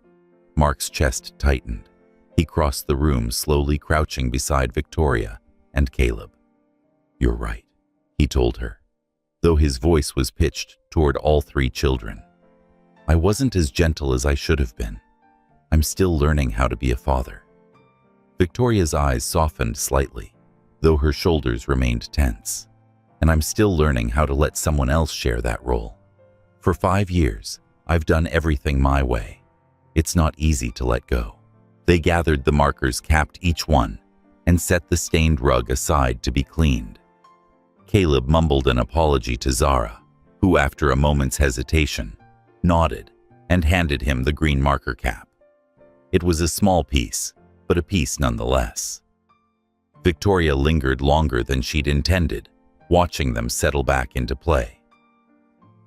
Mark's chest tightened. He crossed the room, slowly crouching beside Victoria and Caleb. "You're right," he told her, though his voice was pitched toward all three children. "I wasn't as gentle as I should have been. I'm still learning how to be a father." Victoria's eyes softened slightly, though her shoulders remained tense. "And I'm still learning how to let someone else share that role. For 5 years, I've done everything my way. It's not easy to let go." They gathered the markers, capped each one, and set the stained rug aside to be cleaned. Caleb mumbled an apology to Zara, who, after a moment's hesitation, nodded and handed him the green marker cap. It was a small piece, but a piece nonetheless. Victoria lingered longer than she'd intended, watching them settle back into play.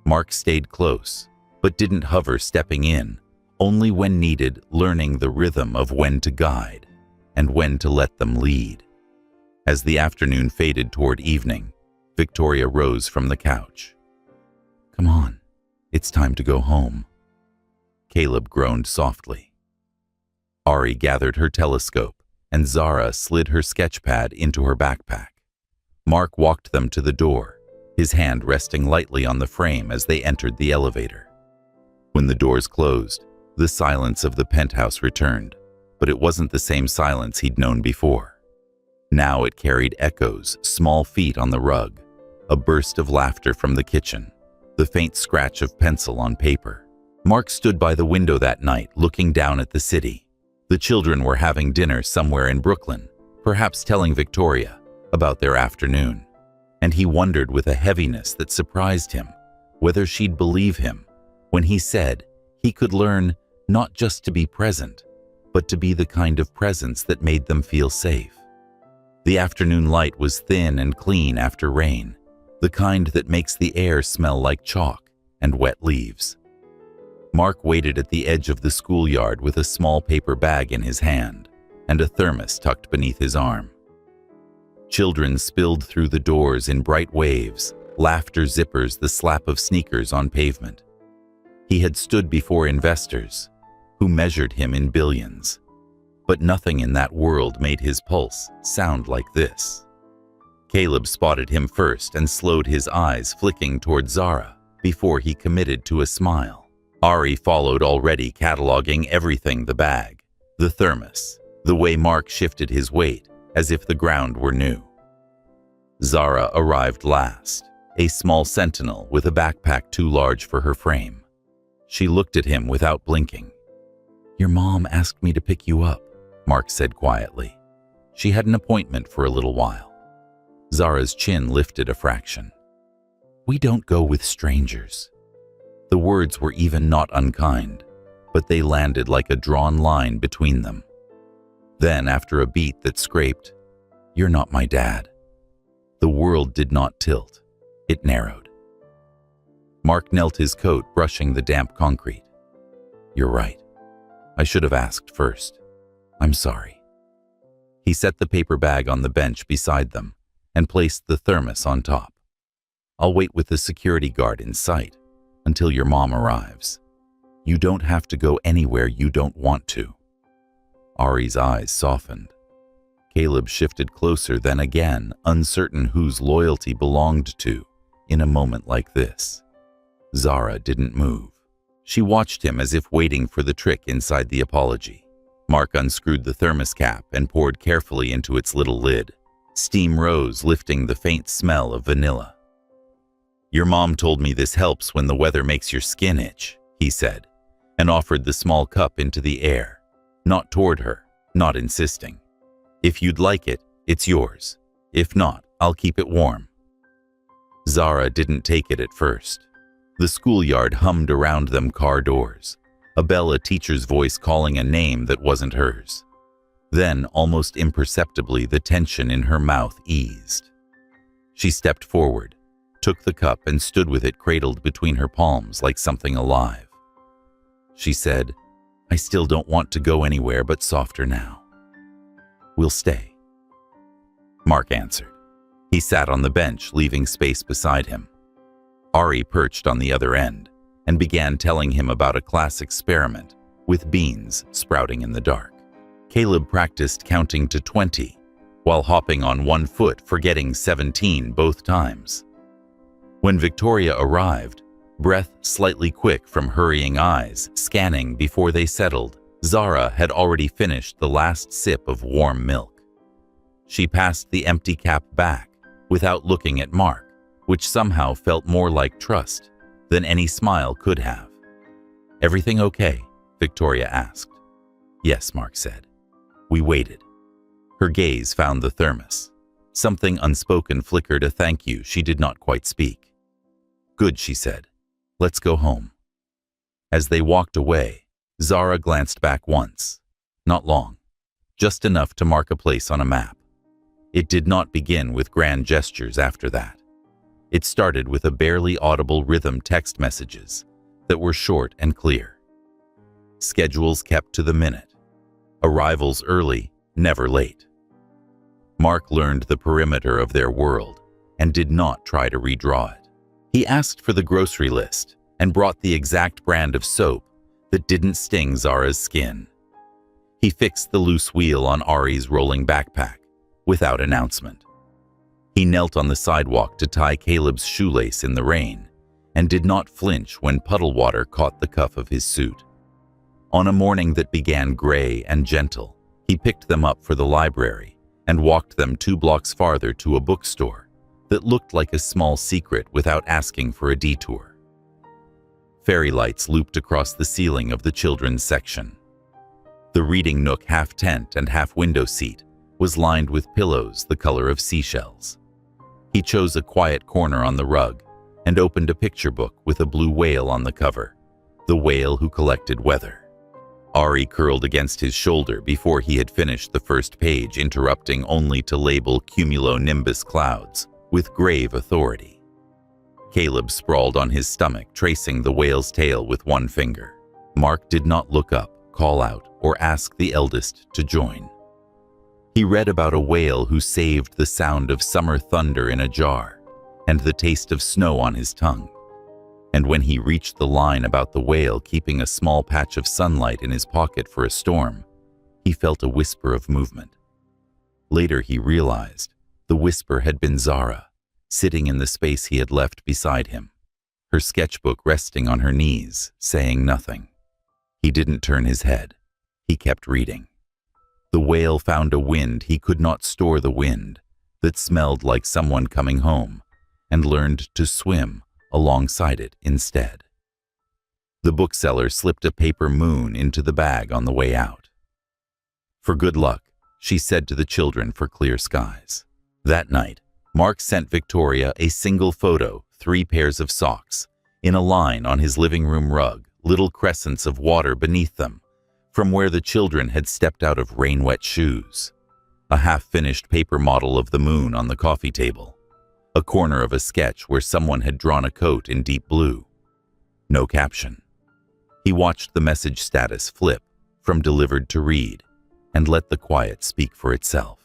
Mark stayed close, but didn't hover, stepping in only when needed, learning the rhythm of when to guide and when to let them lead. As the afternoon faded toward evening, Victoria rose from the couch. "Come on, it's time to go home." Caleb groaned softly. Ari gathered her telescope, and Zara slid her sketchpad into her backpack. Mark walked them to the door, his hand resting lightly on the frame as they entered the elevator. When the doors closed, the silence of the penthouse returned, but it wasn't the same silence he'd known before. Now it carried echoes, small feet on the rug, a burst of laughter from the kitchen, the faint scratch of pencil on paper. Mark stood by the window that night, looking down at the city. The children were having dinner somewhere in Brooklyn, perhaps telling Victoria about their afternoon, and he wondered with a heaviness that surprised him whether she'd believe him when he said he could learn not just to be present, but to be the kind of presence that made them feel safe. The afternoon light was thin and clean after rain, the kind that makes the air smell like chalk and wet leaves. Mark waited at the edge of the schoolyard with a small paper bag in his hand and a thermos tucked beneath his arm. Children spilled through the doors in bright waves, laughter zippers, the slap of sneakers on pavement. He had stood before investors who measured him in billions, but nothing in that world made his pulse sound like this. Caleb spotted him first and slowed his eyes, flicking toward Zara before he committed to a smile. Ari followed, already cataloging everything: the bag, the thermos, the way Mark shifted his weight as if the ground were new. Zara arrived last, a small sentinel with a backpack too large for her frame. She looked at him without blinking. "Your mom asked me to pick you up," Mark said quietly. She had an appointment for a little while. Zara's chin lifted a fraction. "We don't go with strangers." The words were even not unkind, but they landed like a drawn line between them. Then, after a beat that scraped, "You're not my dad," the world did not tilt. It narrowed. Mark knelt his coat, brushing the damp concrete. "You're right. I should have asked first. I'm sorry." He set the paper bag on the bench beside them and placed the thermos on top. "I'll wait with the security guard in sight until your mom arrives. You don't have to go anywhere you don't want to." Ari's eyes softened. Caleb shifted closer, then again, uncertain whose loyalty belonged to in a moment like this. Zara didn't move. She watched him as if waiting for the trick inside the apology. Mark unscrewed the thermos cap and poured carefully into its little lid. Steam rose, lifting the faint smell of vanilla. "Your mom told me this helps when the weather makes your skin itch," he said, and offered the small cup into the air, not toward her, not insisting. "If you'd like it, it's yours. If not, I'll keep it warm." Zara didn't take it at first. The schoolyard hummed around them, car doors, a bell, a teacher's voice calling a name that wasn't hers. Then, almost imperceptibly, the tension in her mouth eased. She stepped forward, took the cup, and stood with it cradled between her palms like something alive. She said, "I still don't want to go anywhere, but softer now. We'll stay." Mark answered. He sat on the bench, leaving space beside him. Ari perched on the other end and began telling him about a class experiment with beans sprouting in the dark. Caleb practiced counting to 20 while hopping on one foot, forgetting 17 both times. When Victoria arrived, breath slightly quick from hurrying eyes, scanning before they settled, Zara had already finished the last sip of warm milk. She passed the empty cap back without looking at Mark, which somehow felt more like trust than any smile could have. "Everything okay?" Victoria asked. "Yes," Mark said. We waited. Her gaze found the thermos. Something unspoken flickered a thank you she did not quite speak. "Good," she said. "Let's go home." As they walked away, Zara glanced back once. Not long, just enough to mark a place on a map. It did not begin with grand gestures after that. It started with a barely audible rhythm text messages that were short and clear. Schedules kept to the minute. Arrivals early, never late. Mark learned the perimeter of their world and did not try to redraw it. He asked for the grocery list and brought the exact brand of soap that didn't sting Zara's skin. He fixed the loose wheel on Ari's rolling backpack without announcement. He knelt on the sidewalk to tie Caleb's shoelace in the rain and did not flinch when puddle water caught the cuff of his suit. On a morning that began gray and gentle, he picked them up for the library and walked them 2 blocks farther to a bookstore that looked like a small secret without asking for a detour. Fairy lights looped across the ceiling of the children's section. The reading nook, half tent and half window seat, was lined with pillows the color of seashells. He chose a quiet corner on the rug and opened a picture book with a blue whale on the cover, the whale who collected weather. Ari curled against his shoulder before he had finished the first page, interrupting only to label cumulonimbus clouds with grave authority. Caleb sprawled on his stomach, tracing the whale's tail with one finger. Mark did not look up, call out, or ask the eldest to join. He read about a whale who saved the sound of summer thunder in a jar and the taste of snow on his tongue. And when he reached the line about the whale keeping a small patch of sunlight in his pocket for a storm, he felt a whisper of movement. Later he realized the whisper had been Zara, sitting in the space he had left beside him, her sketchbook resting on her knees, saying nothing. He didn't turn his head. He kept reading. The whale found a wind he could not store, the wind that smelled like someone coming home, and learned to swim alongside it instead. The bookseller slipped a paper moon into the bag on the way out. "For good luck," she said to the children, for clear skies. That night, Mark sent Victoria a single photo, 3 pairs of socks, in a line on his living room rug, little crescents of water beneath them, from where the children had stepped out of rain-wet shoes. A half-finished paper model of the moon on the coffee table. A corner of a sketch where someone had drawn a coat in deep blue. No caption. He watched the message status flip from delivered to read and let the quiet speak for itself.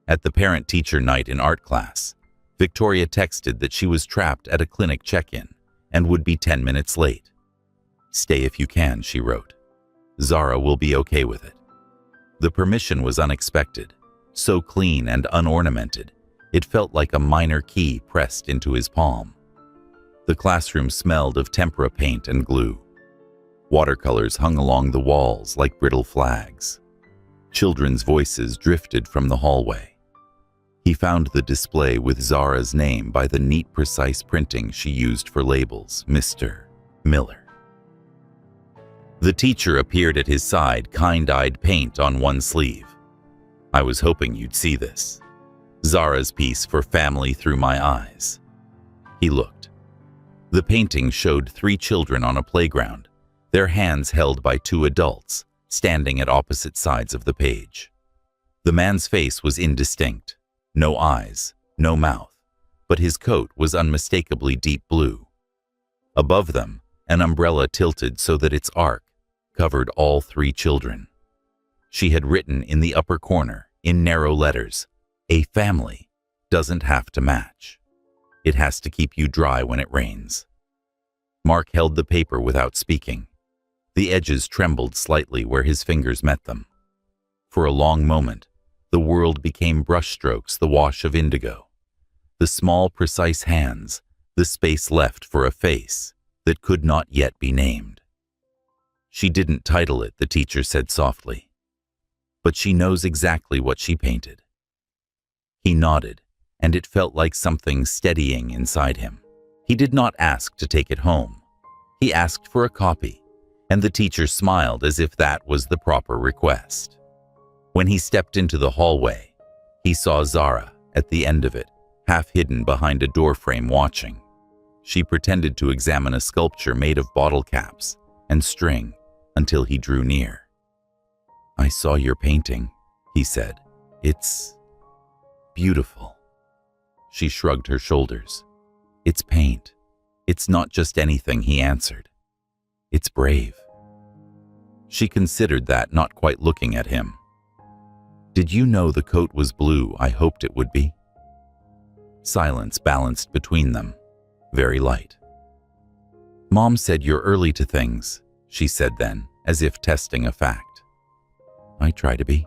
At the parent-teacher night in art class, Victoria texted that she was trapped at a clinic check-in and would be 10 minutes late. "Stay if you can," she wrote. "Zara will be okay with it." The permission was unexpected, so clean and unornamented, it felt like a minor key pressed into his palm. The classroom smelled of tempera paint and glue. Watercolors hung along the walls like brittle flags. Children's voices drifted from the hallway. He found the display with Zara's name by the neat, precise printing she used for labels, Mr. Miller. The teacher appeared at his side, kind-eyed, paint on one sleeve. "I was hoping you'd see this. Zara's piece for Family Through My Eyes." He looked. The painting showed 3 children on a playground, their hands held by 2 adults, standing at opposite sides of the page. The man's face was indistinct, no eyes, no mouth, but his coat was unmistakably deep blue. Above them, an umbrella tilted so that its arc covered all 3 children. She had written in the upper corner, in narrow letters, "A family doesn't have to match." It has to keep you dry when it rains." Mark held the paper without speaking. The edges trembled slightly where his fingers met them. For a long moment, the world became brushstrokes, the wash of indigo. The small, precise hands, the space left for a face that could not yet be named. "She didn't title it," the teacher said softly. "But she knows exactly what she painted." He nodded, and it felt like something steadying inside him. He did not ask to take it home. He asked for a copy, and the teacher smiled as if that was the proper request. When he stepped into the hallway, he saw Zara at the end of it, half hidden behind a doorframe watching. She pretended to examine a sculpture made of bottle caps and string until he drew near. "I saw your painting," he said. "It's beautiful." She shrugged her shoulders. "It's paint. It's not just anything," he answered. "It's brave." She considered that, not quite looking at him. "Did you know the coat was blue? I hoped it would be." Silence balanced between them, very light. "Mom said you're early to things," she said then, as if testing a fact. "I try to be."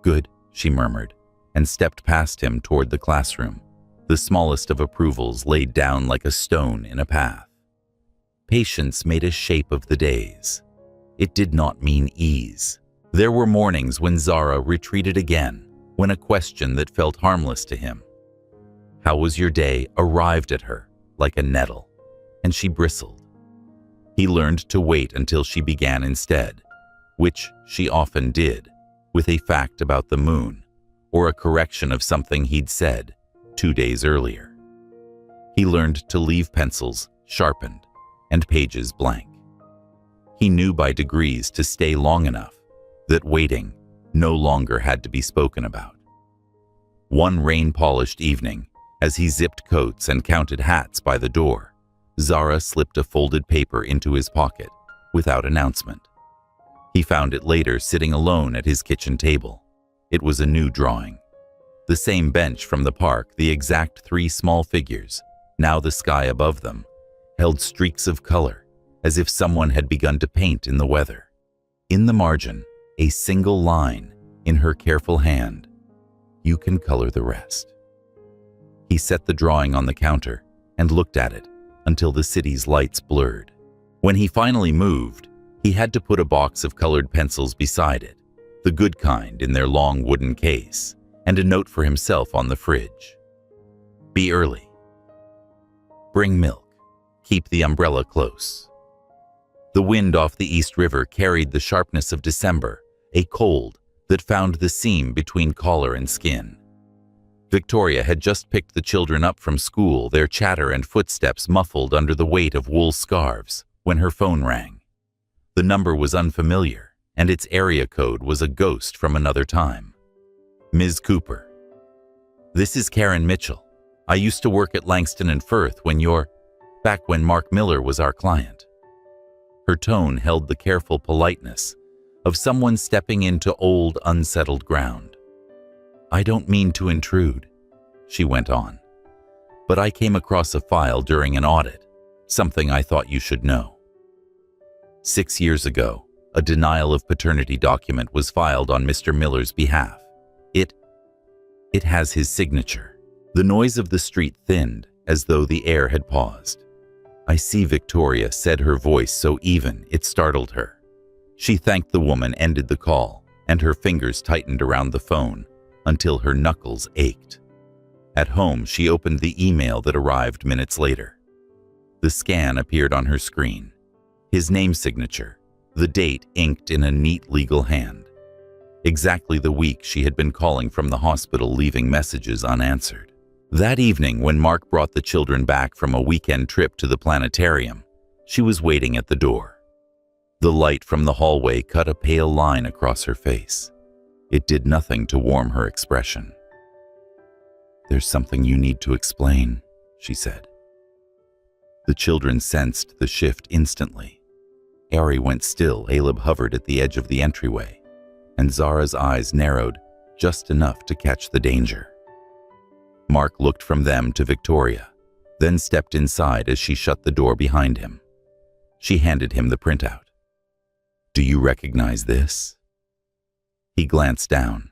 "Good," she murmured, and stepped past him toward the classroom, the smallest of approvals laid down like a stone in a path. Patience made a shape of the days. It did not mean ease. There were mornings when Zara retreated again, when a question that felt harmless to him, "How was your day?" arrived at her like a nettle, and she bristled. He learned to wait until she began instead, which she often did, with a fact about the moon or a correction of something he'd said 2 days earlier. He learned to leave pencils sharpened and pages blank. He knew by degrees to stay long enough that waiting no longer had to be spoken about. One rain-polished evening, as he zipped coats and counted hats by the door, Zara slipped a folded paper into his pocket without announcement. He found it later sitting alone at his kitchen table. It was a new drawing. The same bench from the park, the exact 3 small figures, now the sky above them, held streaks of color, as if someone had begun to paint in the weather. In the margin, a single line in her careful hand, "You can color the rest." He set the drawing on the counter and looked at it until the city's lights blurred. When he finally moved, he had to put a box of colored pencils beside it, the good kind in their long wooden case, and a note for himself on the fridge. "Be early. Bring milk. Keep the umbrella close." The wind off the East River carried the sharpness of December, a cold that found the seam between collar and skin. Victoria had just picked the children up from school, their chatter and footsteps muffled under the weight of wool scarves, when her phone rang. The number was unfamiliar, and its area code was a ghost from another time. "Ms. Cooper. This is Karen Mitchell. I used to work at Langston and Firth back when Mark Miller was our client." Her tone held the careful politeness of someone stepping into old, unsettled ground. "I don't mean to intrude," she went on, "but I came across a file during an audit, something I thought you should know. 6 years ago, a denial of paternity document was filed on Mr. Miller's behalf. It has his signature." The noise of the street thinned, as though the air had paused. "I see, Victoria," said her voice so even it startled her. She thanked the woman, ended the call, and her fingers tightened around the phone until her knuckles ached. At home, she opened the email that arrived minutes later. The scan appeared on her screen. His name signature, the date inked in a neat legal hand. Exactly the week she had been calling from the hospital, leaving messages unanswered. That evening, when Mark brought the children back from a weekend trip to the planetarium, she was waiting at the door. The light from the hallway cut a pale line across her face. It did nothing to warm her expression. "There's something you need to explain," she said. The children sensed the shift instantly. Ari went still, Aleb hovered at the edge of the entryway, and Zara's eyes narrowed just enough to catch the danger. Mark looked from them to Victoria, then stepped inside as she shut the door behind him. She handed him the printout. "Do you recognize this?" He glanced down.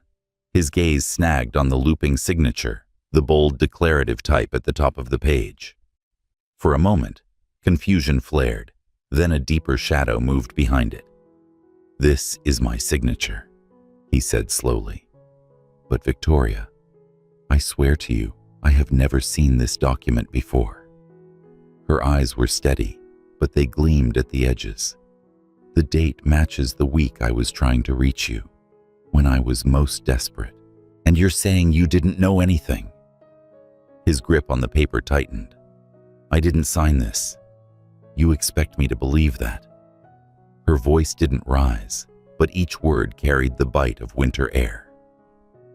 His gaze snagged on the looping signature, the bold declarative type at the top of the page. For a moment, confusion flared, then a deeper shadow moved behind it. "This is my signature," he said slowly. "But Victoria, I swear to you, I have never seen this document before." Her eyes were steady, but they gleamed at the edges. "The date matches the week I was trying to reach you, when I was most desperate. And you're saying you didn't know anything?" His grip on the paper tightened. "I didn't sign this. You expect me to believe that?" Her voice didn't rise, but each word carried the bite of winter air.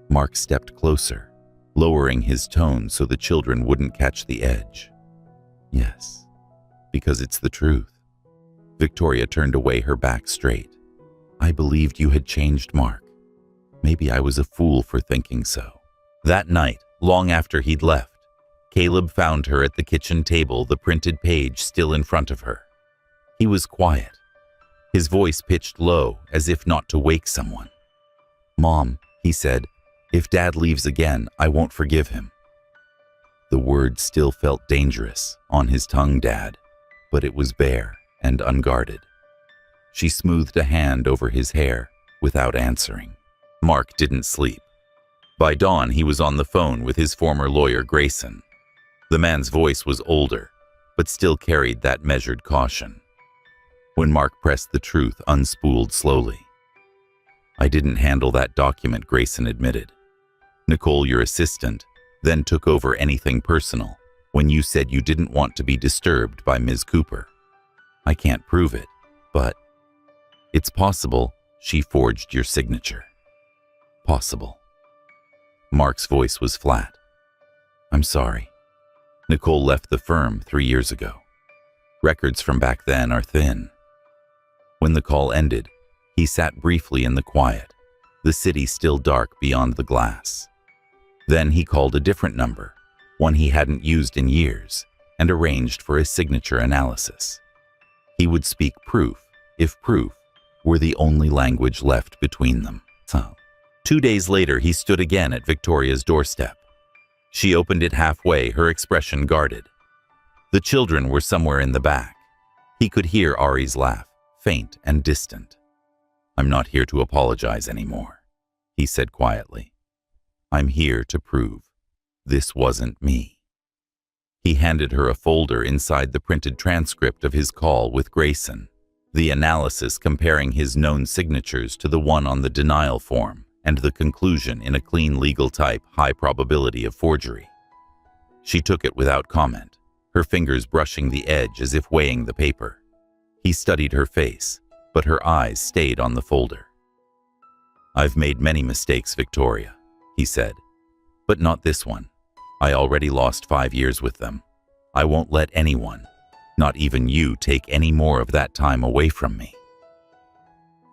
Mark stepped closer, lowering his tone so the children wouldn't catch the edge. "Yes, because it's the truth." Victoria turned away, her back straight. "I believed you had changed, Mark. Maybe I was a fool for thinking so." That night, long after he'd left, Caleb found her at the kitchen table, the printed page still in front of her. He was quiet, his voice pitched low as if not to wake someone. "Mom," he said, "if Dad leaves again, I won't forgive him." The word still felt dangerous on his tongue, Dad, but it was bare and unguarded. She smoothed a hand over his hair without answering. Mark didn't sleep. By dawn, he was on the phone with his former lawyer, Grayson. The man's voice was older, but still carried that measured caution. When Mark pressed the truth, unspooled slowly. "I didn't handle that document," Grayson admitted. "Nicole, your assistant, then took over anything personal when you said you didn't want to be disturbed by Ms. Cooper. I can't prove it, but it's possible she forged your signature." "Possible." Mark's voice was flat. "I'm sorry. Nicole left the firm 3 years ago. Records from back then are thin." When the call ended, he sat briefly in the quiet, the city still dark beyond the glass. Then he called a different number, one he hadn't used in years, and arranged for a signature analysis. He would speak proof, if proof were the only language left between them. 2 days later, he stood again at Victoria's doorstep. She opened it halfway, her expression guarded. The children were somewhere in the back. He could hear Ari's laugh, faint and distant. "I'm not here to apologize anymore," he said quietly. "I'm here to prove this wasn't me." He handed her a folder inside the printed transcript of his call with Grayson, the analysis comparing his known signatures to the one on the denial form, and the conclusion in a clean legal type, high probability of forgery. She took it without comment, her fingers brushing the edge as if weighing the paper. He studied her face, but her eyes stayed on the folder. "I've made many mistakes, Victoria," he said, "but not this one. I already lost 5 years with them. I won't let anyone, not even you, take any more of that time away from me."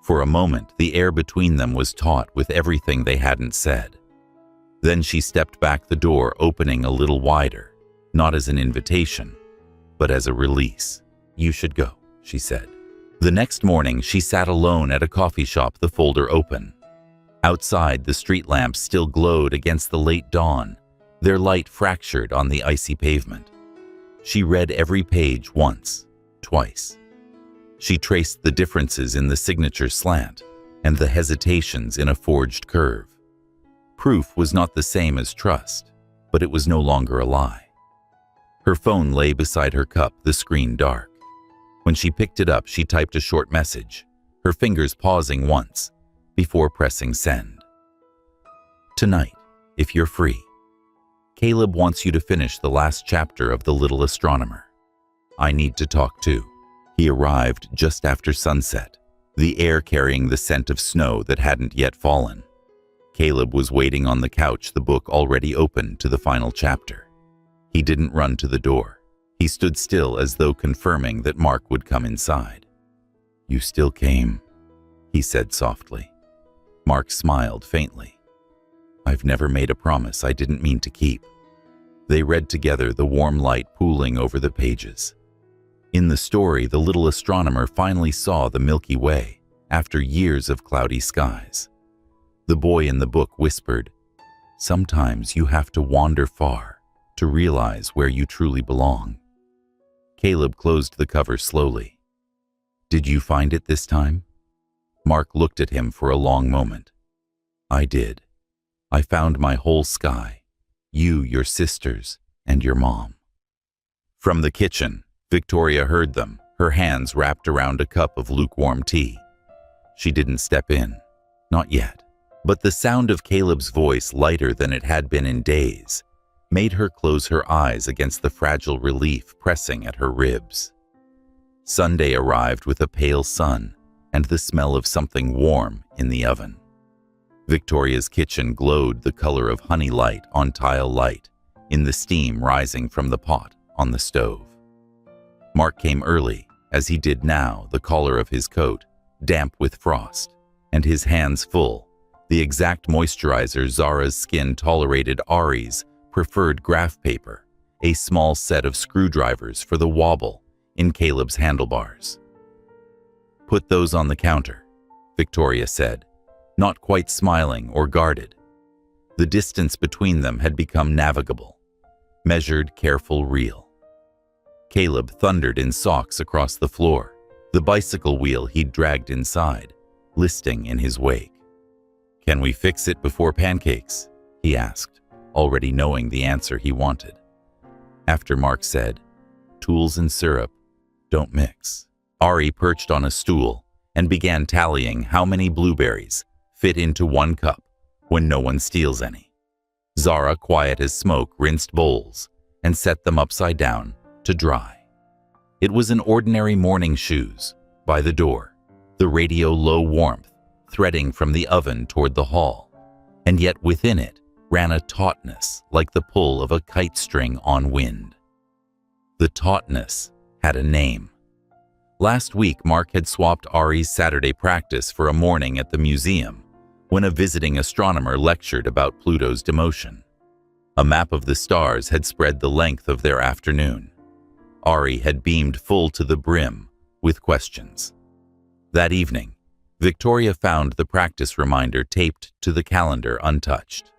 For a moment, the air between them was taut with everything they hadn't said. Then she stepped back, the door opening a little wider, not as an invitation, but as a release. "You should go," she said. The next morning, she sat alone at a coffee shop, the folder open. Outside, the street lamps still glowed against the late dawn, their light fractured on the icy pavement. She read every page once, twice. She traced the differences in the signature slant and the hesitations in a forged curve. Proof was not the same as trust, but it was no longer a lie. Her phone lay beside her cup, the screen dark. When she picked it up, she typed a short message, her fingers pausing once before pressing send. "Tonight, if you're free. Caleb wants you to finish the last chapter of The Little Astronomer. I need to talk too." He arrived just after sunset, the air carrying the scent of snow that hadn't yet fallen. Caleb was waiting on the couch, the book already open to the final chapter. He didn't run to the door. He stood still as though confirming that Mark would come inside. "You still came," he said softly. Mark smiled faintly. "I've never made a promise I didn't mean to keep." They read together, the warm light pooling over the pages. In the story, the little astronomer finally saw the Milky Way after years of cloudy skies. The boy in the book whispered, "Sometimes you have to wander far to realize where you truly belong." Caleb closed the cover slowly. "Did you find it this time?" Mark looked at him for a long moment. "I did. I found my whole sky, you, your sisters, and your mom." From the kitchen, Victoria heard them, her hands wrapped around a cup of lukewarm tea. She didn't step in, not yet, but the sound of Caleb's voice, lighter than it had been in days, made her close her eyes against the fragile relief pressing at her ribs. Sunday arrived with a pale sun and the smell of something warm in the oven. Victoria's kitchen glowed the color of honey light on tile light in the steam rising from the pot on the stove. Mark came early, as he did now, the collar of his coat damp with frost, and his hands full, the exact moisturizer Zara's skin tolerated. Ari's preferred graph paper, a small set of screwdrivers for the wobble in Caleb's handlebars. "Put those on the counter," Victoria said, not quite smiling or guarded. The distance between them had become navigable, measured, careful, real. Caleb thundered in socks across the floor, the bicycle wheel he'd dragged inside, listing in his wake. "Can we fix it before pancakes?" he asked, already knowing the answer he wanted. After Mark said, "Tools and syrup don't mix," Ari perched on a stool and began tallying how many blueberries fit into one cup when no one steals any. Zara, quiet as smoke, rinsed bowls and set them upside down to dry. It was an ordinary morning shoes by the door, the radio low warmth threading from the oven toward the hall, and yet within it ran a tautness like the pull of a kite string on wind. The tautness had a name. Last week, Mark had swapped Ari's Saturday practice for a morning at the museum when a visiting astronomer lectured about Pluto's demotion. A map of the stars had spread the length of their afternoon. Ari had beamed full to the brim with questions. That evening, Victoria found the practice reminder taped to the calendar untouched.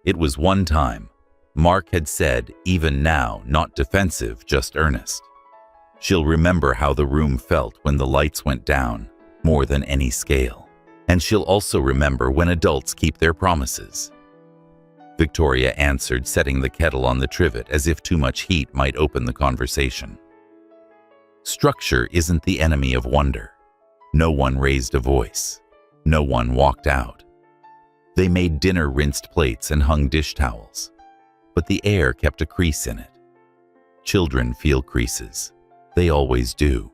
It was one time, Mark had said, even now, not defensive, just earnest. She'll remember how the room felt when the lights went down, more than any scale. And she'll also remember when adults keep their promises. Victoria answered, setting the kettle on the trivet as if too much heat might open the conversation. Structure isn't the enemy of wonder. No one raised a voice. No one walked out. They made dinner, rinsed plates, and hung dish towels. But the air kept a crease in it. Children feel creases. They always do.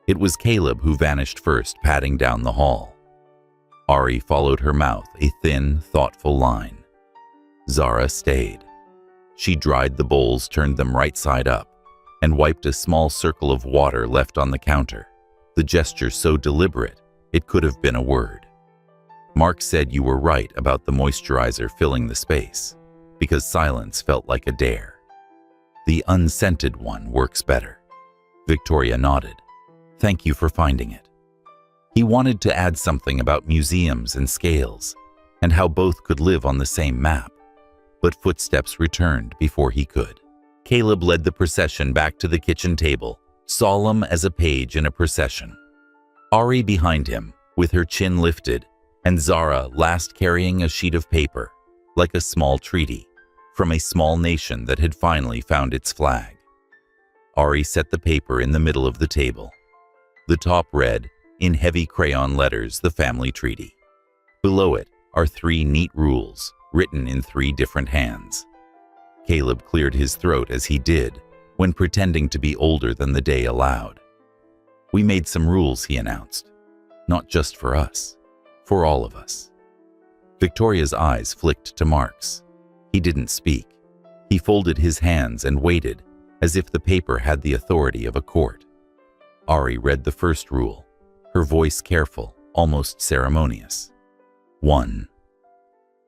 It was Caleb who vanished first, padding down the hall. Ari followed her mouth, a thin, thoughtful line. Zara stayed. She dried the bowls, turned them right side up, and wiped a small circle of water left on the counter, the gesture so deliberate it could have been a word. Mark said you were right about the moisturizer filling the space, because silence felt like a dare. The unscented one works better. Victoria nodded. Thank you for finding it. He wanted to add something about museums and scales, and how both could live on the same map, but footsteps returned before he could. Caleb led the procession back to the kitchen table, solemn as a page in a procession. Ari behind him, with her chin lifted, and Zara last carrying a sheet of paper, like a small treaty, from a small nation that had finally found its flag. Ari set the paper in the middle of the table. The top read, in heavy crayon letters, the family treaty. Below it are 3 neat rules, written in 3 different hands. Caleb cleared his throat as he did, when pretending to be older than the day allowed. We made some rules, he announced. Not just for us, for all of us. Victoria's eyes flicked to Mark's. He didn't speak. He folded his hands and waited, as if the paper had the authority of a court. Ari read the first rule, her voice careful, almost ceremonious. 1.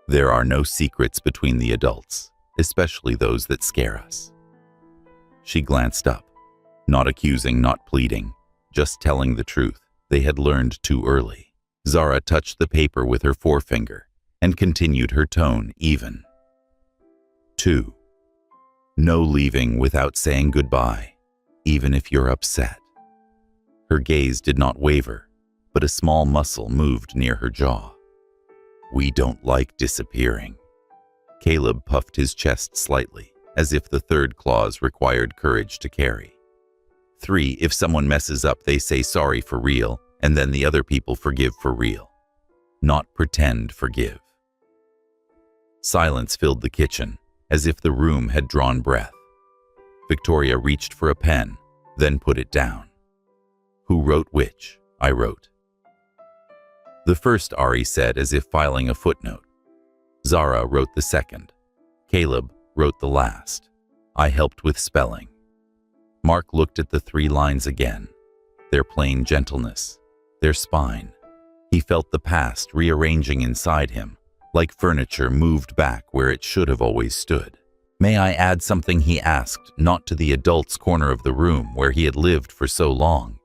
There are no secrets between the adults. especially those that scare us. She glanced up, not accusing, not pleading, just telling the truth they had learned too early. Zara touched the paper with her forefinger and continued her tone even. 2. No leaving without saying goodbye, even if you're upset. Her gaze did not waver, but a small muscle moved near her jaw. We don't like disappearing. Caleb puffed his chest slightly, as if the third clause required courage to carry. 3. If someone messes up, they say sorry for real, and then the other people forgive for real. Not pretend forgive. Silence filled the kitchen, as if the room had drawn breath. Victoria reached for a pen, then put it down. Who wrote which? I wrote. The first, Ari said, as if filing a footnote. Zara wrote the second. Caleb wrote the last. I helped with spelling. Mark looked at the 3 lines again, their plain gentleness, their spine. He felt the past rearranging inside him, like furniture moved back where it should have always stood. May I add something, he asked, not to the adults' corner of the room where he had lived for so long,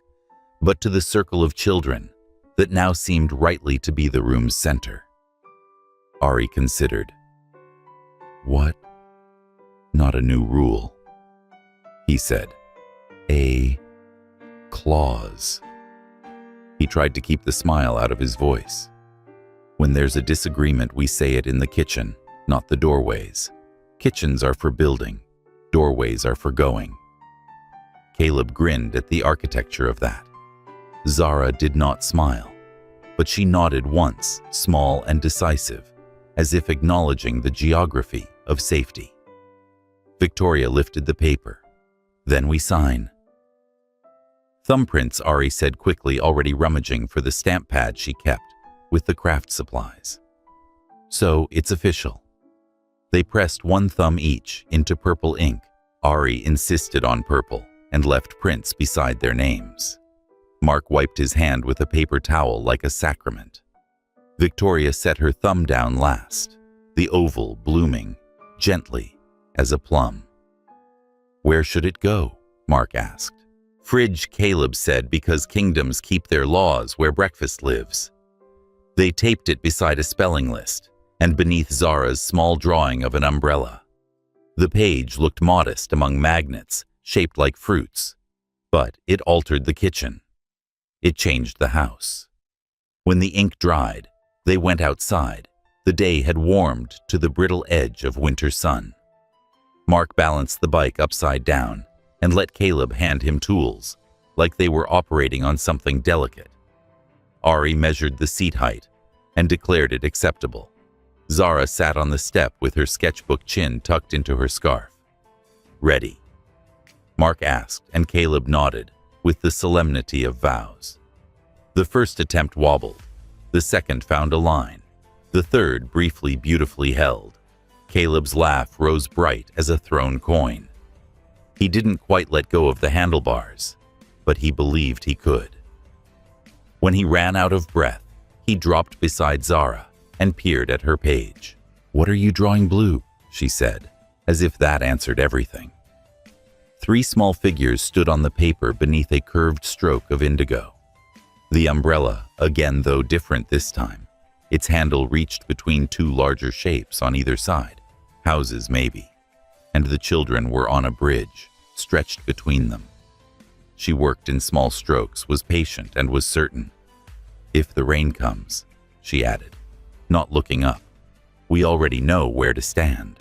but to the circle of children that now seemed rightly to be the room's center. Ari considered. What? Not a new rule, he said. A clause. He tried to keep the smile out of his voice. When there's a disagreement, we say it in the kitchen, not the doorways. Kitchens are for building, doorways are for going. Caleb grinned at the architecture of that. Zara did not smile, but she nodded once, small and decisive, as if acknowledging the geography of safety. Victoria lifted the paper. Then we sign. Thumbprints, Ari said quickly, already rummaging for the stamp pad she kept with the craft supplies. So it's official. They pressed 1 thumb each into purple ink. Ari insisted on purple and left prints beside their names. Mark wiped his hand with a paper towel like a sacrament. Victoria set her thumb down last, the oval blooming, gently, as a plum. Where should it go? Mark asked. Fridge, Caleb said, because kingdoms keep their laws where breakfast lives. They taped it beside a spelling list and beneath Zara's small drawing of an umbrella. The page looked modest among magnets shaped like fruits, but it altered the kitchen. It changed the house. When the ink dried, they went outside. The day had warmed to the brittle edge of winter sun. Mark balanced the bike upside down and let Caleb hand him tools, like they were operating on something delicate. Ari measured the seat height and declared it acceptable. Zara sat on the step with her sketchbook chin tucked into her scarf. Ready? Mark asked, and Caleb nodded with the solemnity of vows. The first attempt wobbled. The second found a line. The third briefly, beautifully held. Caleb's laugh rose bright as a thrown coin. He didn't quite let go of the handlebars, but he believed he could. When he ran out of breath, he dropped beside Zara and peered at her page. What are you drawing, blue? She said, as if that answered everything. 3 small figures stood on the paper beneath a curved stroke of indigo. The umbrella, again though different this time, its handle reached between 2 larger shapes on either side, houses maybe, and the children were on a bridge, stretched between them. She worked in small strokes, was patient, and was certain. If the rain comes, she added, not looking up, we already know where to stand.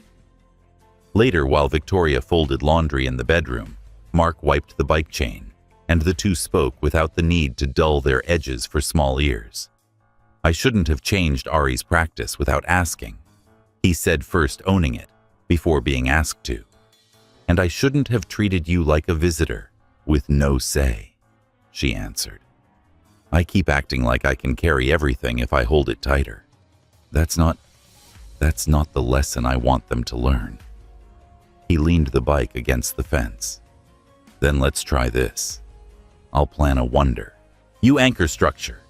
Later, while Victoria folded laundry in the bedroom, Mark wiped the bike chain, and the two spoke without the need to dull their edges for small ears. I shouldn't have changed Ari's practice without asking, he said, first owning it, before being asked to. And I shouldn't have treated you like a visitor, with no say, she answered. I keep acting like I can carry everything if I hold it tighter. That's not the lesson I want them to learn. He leaned the bike against the fence. Then let's try this. I'll plan a wonder. You anchor structure.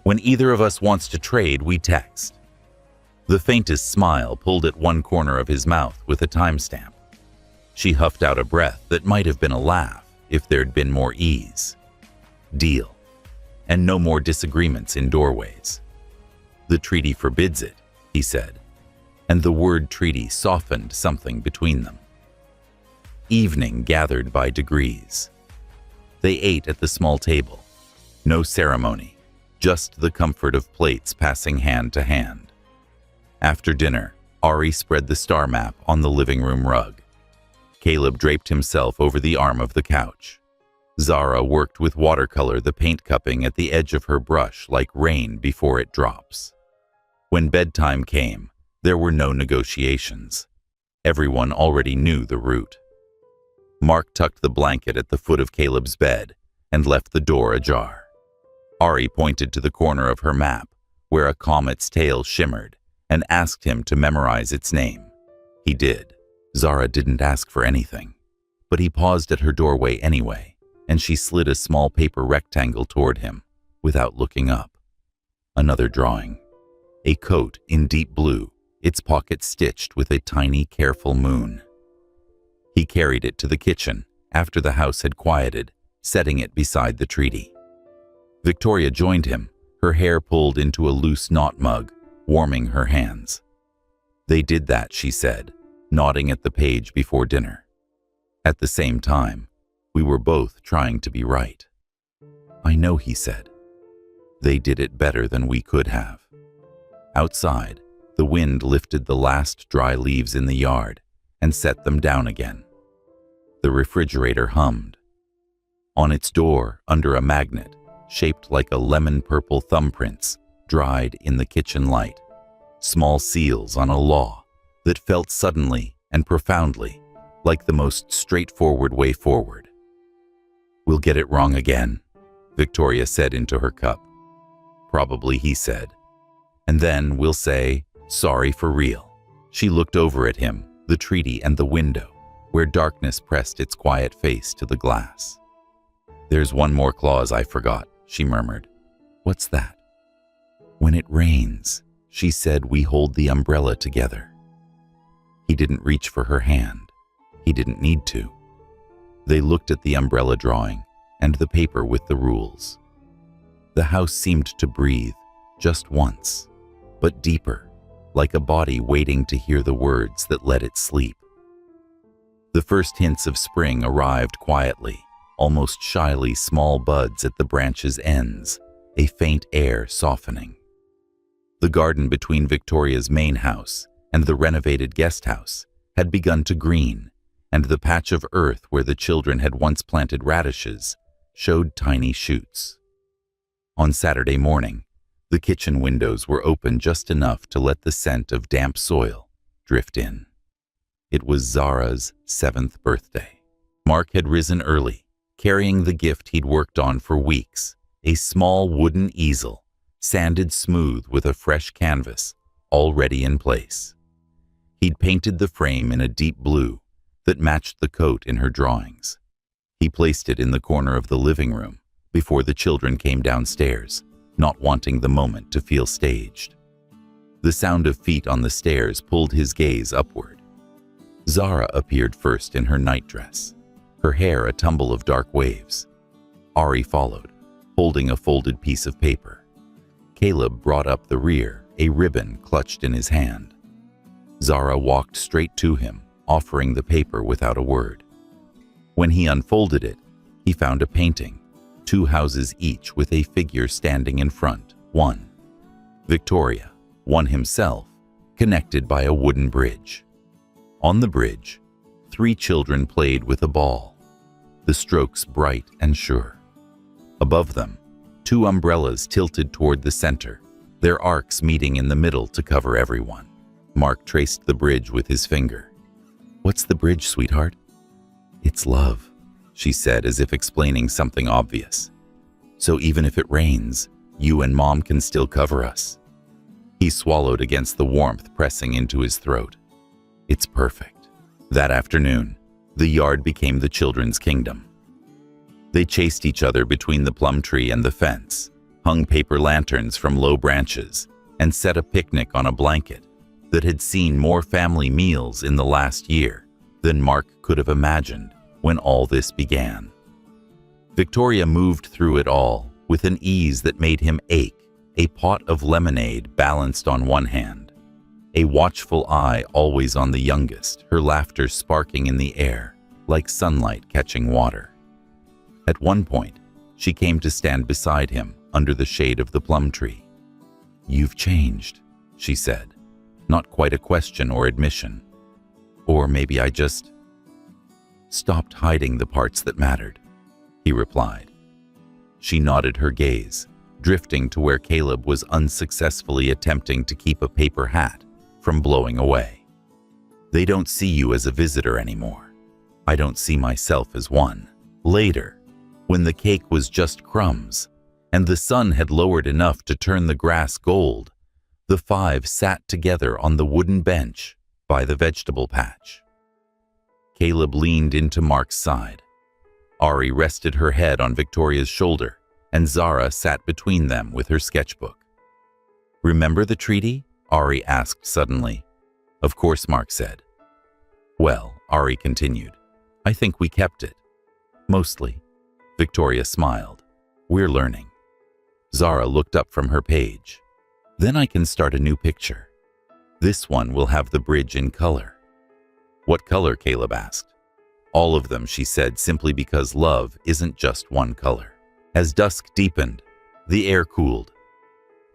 When either of us wants to trade, we text. The faintest smile pulled at one corner of his mouth with a timestamp. She huffed out a breath that might have been a laugh if there'd been more ease. Deal. And no more disagreements in doorways. The treaty forbids it, he said, and the word treaty softened something between them. Evening gathered by degrees. They ate at the small table. No ceremony, just the comfort of plates passing hand to hand. After dinner, Ari spread the star map on the living room rug. Caleb draped himself over the arm of the couch. Zara worked with watercolor, the paint cupping at the edge of her brush like rain before it drops. When bedtime came, there were no negotiations. Everyone already knew the route. Mark tucked the blanket at the foot of Caleb's bed and left the door ajar. Ari pointed to the corner of her map, where a comet's tail shimmered, and asked him to memorize its name. He did. Zara didn't ask for anything, but he paused at her doorway anyway, and she slid a small paper rectangle toward him, without looking up. Another drawing. A coat in deep blue, its pocket stitched with a tiny, careful moon. He carried it to the kitchen after the house had quieted, setting it beside the treaty. Victoria joined him, her hair pulled into a loose knot mug, warming her hands. They did that, she said, nodding at the page before dinner. At the same time, we were both trying to be right. I know, he said. They did it better than we could have. Outside, the wind lifted the last dry leaves in the yard and set them down again. The refrigerator hummed. On its door, under a magnet, shaped like a lemon-purple thumbprints, dried in the kitchen light, small seals on a law that felt suddenly and profoundly like the most straightforward way forward. We'll get it wrong again, Victoria said into her cup. Probably, he said. And then we'll say, sorry for real. She looked over at him, the treaty and the window, where darkness pressed its quiet face to the glass. There's one more clause I forgot, she murmured. What's that? When it rains, she said, we hold the umbrella together. He didn't reach for her hand. He didn't need to. They looked at the umbrella drawing and the paper with the rules. The house seemed to breathe, just once, but deeper, like a body waiting to hear the words that let it sleep. The first hints of spring arrived quietly, almost shyly, small buds at the branches' ends, a faint air softening. The garden between Victoria's main house and the renovated guest house had begun to green, and the patch of earth where the children had once planted radishes showed tiny shoots. On Saturday morning, the kitchen windows were open just enough to let the scent of damp soil drift in. It was Zara's 7th birthday. Mark had risen early, carrying the gift he'd worked on for weeks, a small wooden easel, sanded smooth with a fresh canvas, already in place. He'd painted the frame in a deep blue that matched the coat in her drawings. He placed it in the corner of the living room before the children came downstairs, not wanting the moment to feel staged. The sound of feet on the stairs pulled his gaze upward. Zara appeared first in her nightdress, her hair a tumble of dark waves. Ari followed, holding a folded piece of paper. Caleb brought up the rear, a ribbon clutched in his hand. Zara walked straight to him, offering the paper without a word. When he unfolded it, he found a painting, 2 houses each with a figure standing in front, one. Victoria, one himself, connected by a wooden bridge. On the bridge, 3 children played with a ball, the strokes bright and sure. Above them, 2 umbrellas tilted toward the center, their arcs meeting in the middle to cover everyone. Mark traced the bridge with his finger. What's the bridge, sweetheart? It's love, she said as if explaining something obvious. So even if it rains, you and Mom can still cover us. He swallowed against the warmth pressing into his throat. It's perfect. That afternoon, the yard became the children's kingdom. They chased each other between the plum tree and the fence, hung paper lanterns from low branches, and set a picnic on a blanket that had seen more family meals in the last year than Mark could have imagined when all this began. Victoria moved through it all with an ease that made him ache, a pot of lemonade balanced on one hand, a watchful eye always on the youngest, her laughter sparking in the air like sunlight catching water. At one point, she came to stand beside him under the shade of the plum tree. "You've changed," she said, not quite a question or admission. "Or maybe I just stopped hiding the parts that mattered," he replied. She nodded her gaze, drifting to where Caleb was unsuccessfully attempting to keep a paper hat from blowing away. "They don't see you as a visitor anymore. I don't see myself as one." Later, when the cake was just crumbs and the sun had lowered enough to turn the grass gold, the five sat together on the wooden bench by the vegetable patch. Caleb leaned into Mark's side. Ari rested her head on Victoria's shoulder, and Zara sat between them with her sketchbook. "Remember the treaty?" Ari asked suddenly. "Of course," Mark said. "Well," Ari continued, "I think we kept it. Mostly." Victoria smiled. "We're learning." Zara looked up from her page. "Then I can start a new picture. This one will have the bridge in color." "What color?" Caleb asked. "All of them," she said, simply because love isn't just one color. As dusk deepened, the air cooled.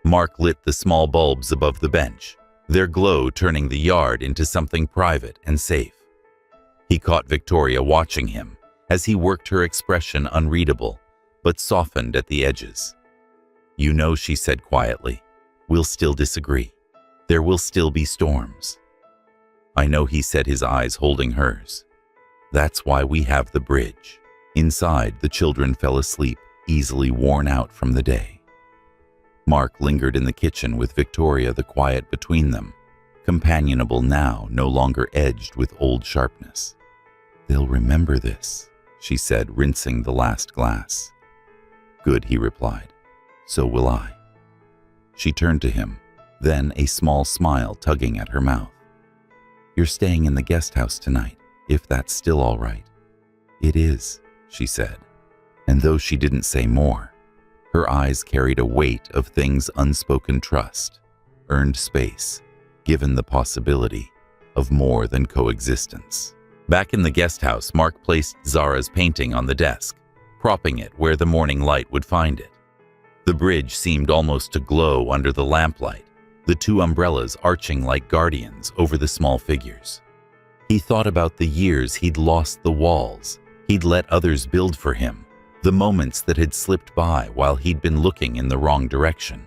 Mark lit the small bulbs above the bench, their glow turning the yard into something private and safe. He caught Victoria watching him as he worked her expression unreadable, but softened at the edges. "You know," she said quietly, "we'll still disagree. There will still be storms." "I know," he said, his eyes holding hers. "That's why we have the bridge." Inside, the children fell asleep, easily worn out from the day. Mark lingered in the kitchen with Victoria, the quiet between them, companionable now, no longer edged with old sharpness. "They'll remember this," she said, rinsing the last glass. "Good," he replied. "So will I." She turned to him, then a small smile tugging at her mouth. "You're staying in the guest house tonight, if that's still all right." "It is," she said, and though she didn't say more, her eyes carried a weight of things unspoken: trust, earned space, given the possibility of more than coexistence. Back in the guest house, Mark placed Zara's painting on the desk, propping it where the morning light would find it. The bridge seemed almost to glow under the lamplight, the two umbrellas arching like guardians over the small figures. He thought about the years he'd lost the walls he'd let others build for him, the moments that had slipped by while he'd been looking in the wrong direction.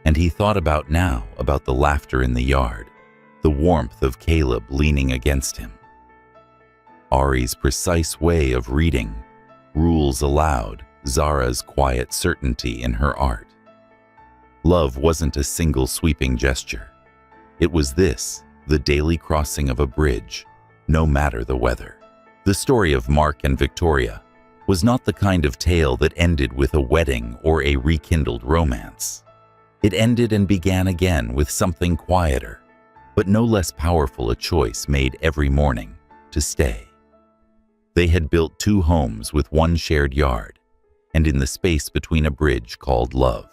And he thought about now, about the laughter in the yard, the warmth of Caleb leaning against him. Ari's precise way of reading, rules aloud, Zara's quiet certainty in her art. Love wasn't a single sweeping gesture. It was this, the daily crossing of a bridge, no matter the weather. The story of Mark and Victoria was not the kind of tale that ended with a wedding or a rekindled romance. It ended and began again with something quieter, but no less powerful: a choice made every morning to stay. They had built two homes with one shared yard, and in the space between a bridge called love.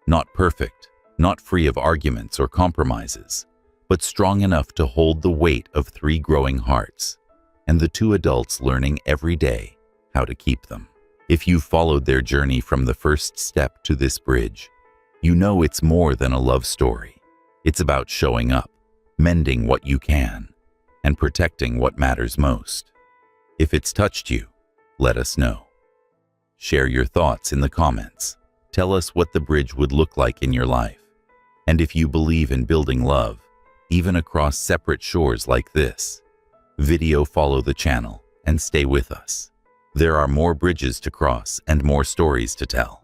Not perfect, not free of arguments or compromises, but strong enough to hold the weight of three growing hearts, and the two adults learning every day how to keep them. If you've followed their journey from the first step to this bridge, you know it's more than a love story. It's about showing up, mending what you can, and protecting what matters most. If it's touched you, let us know. Share your thoughts in the comments. Tell us what the bridge would look like in your life. And if you believe in building love, even across separate shores like this video, follow the channel and stay with us. There are more bridges to cross and more stories to tell.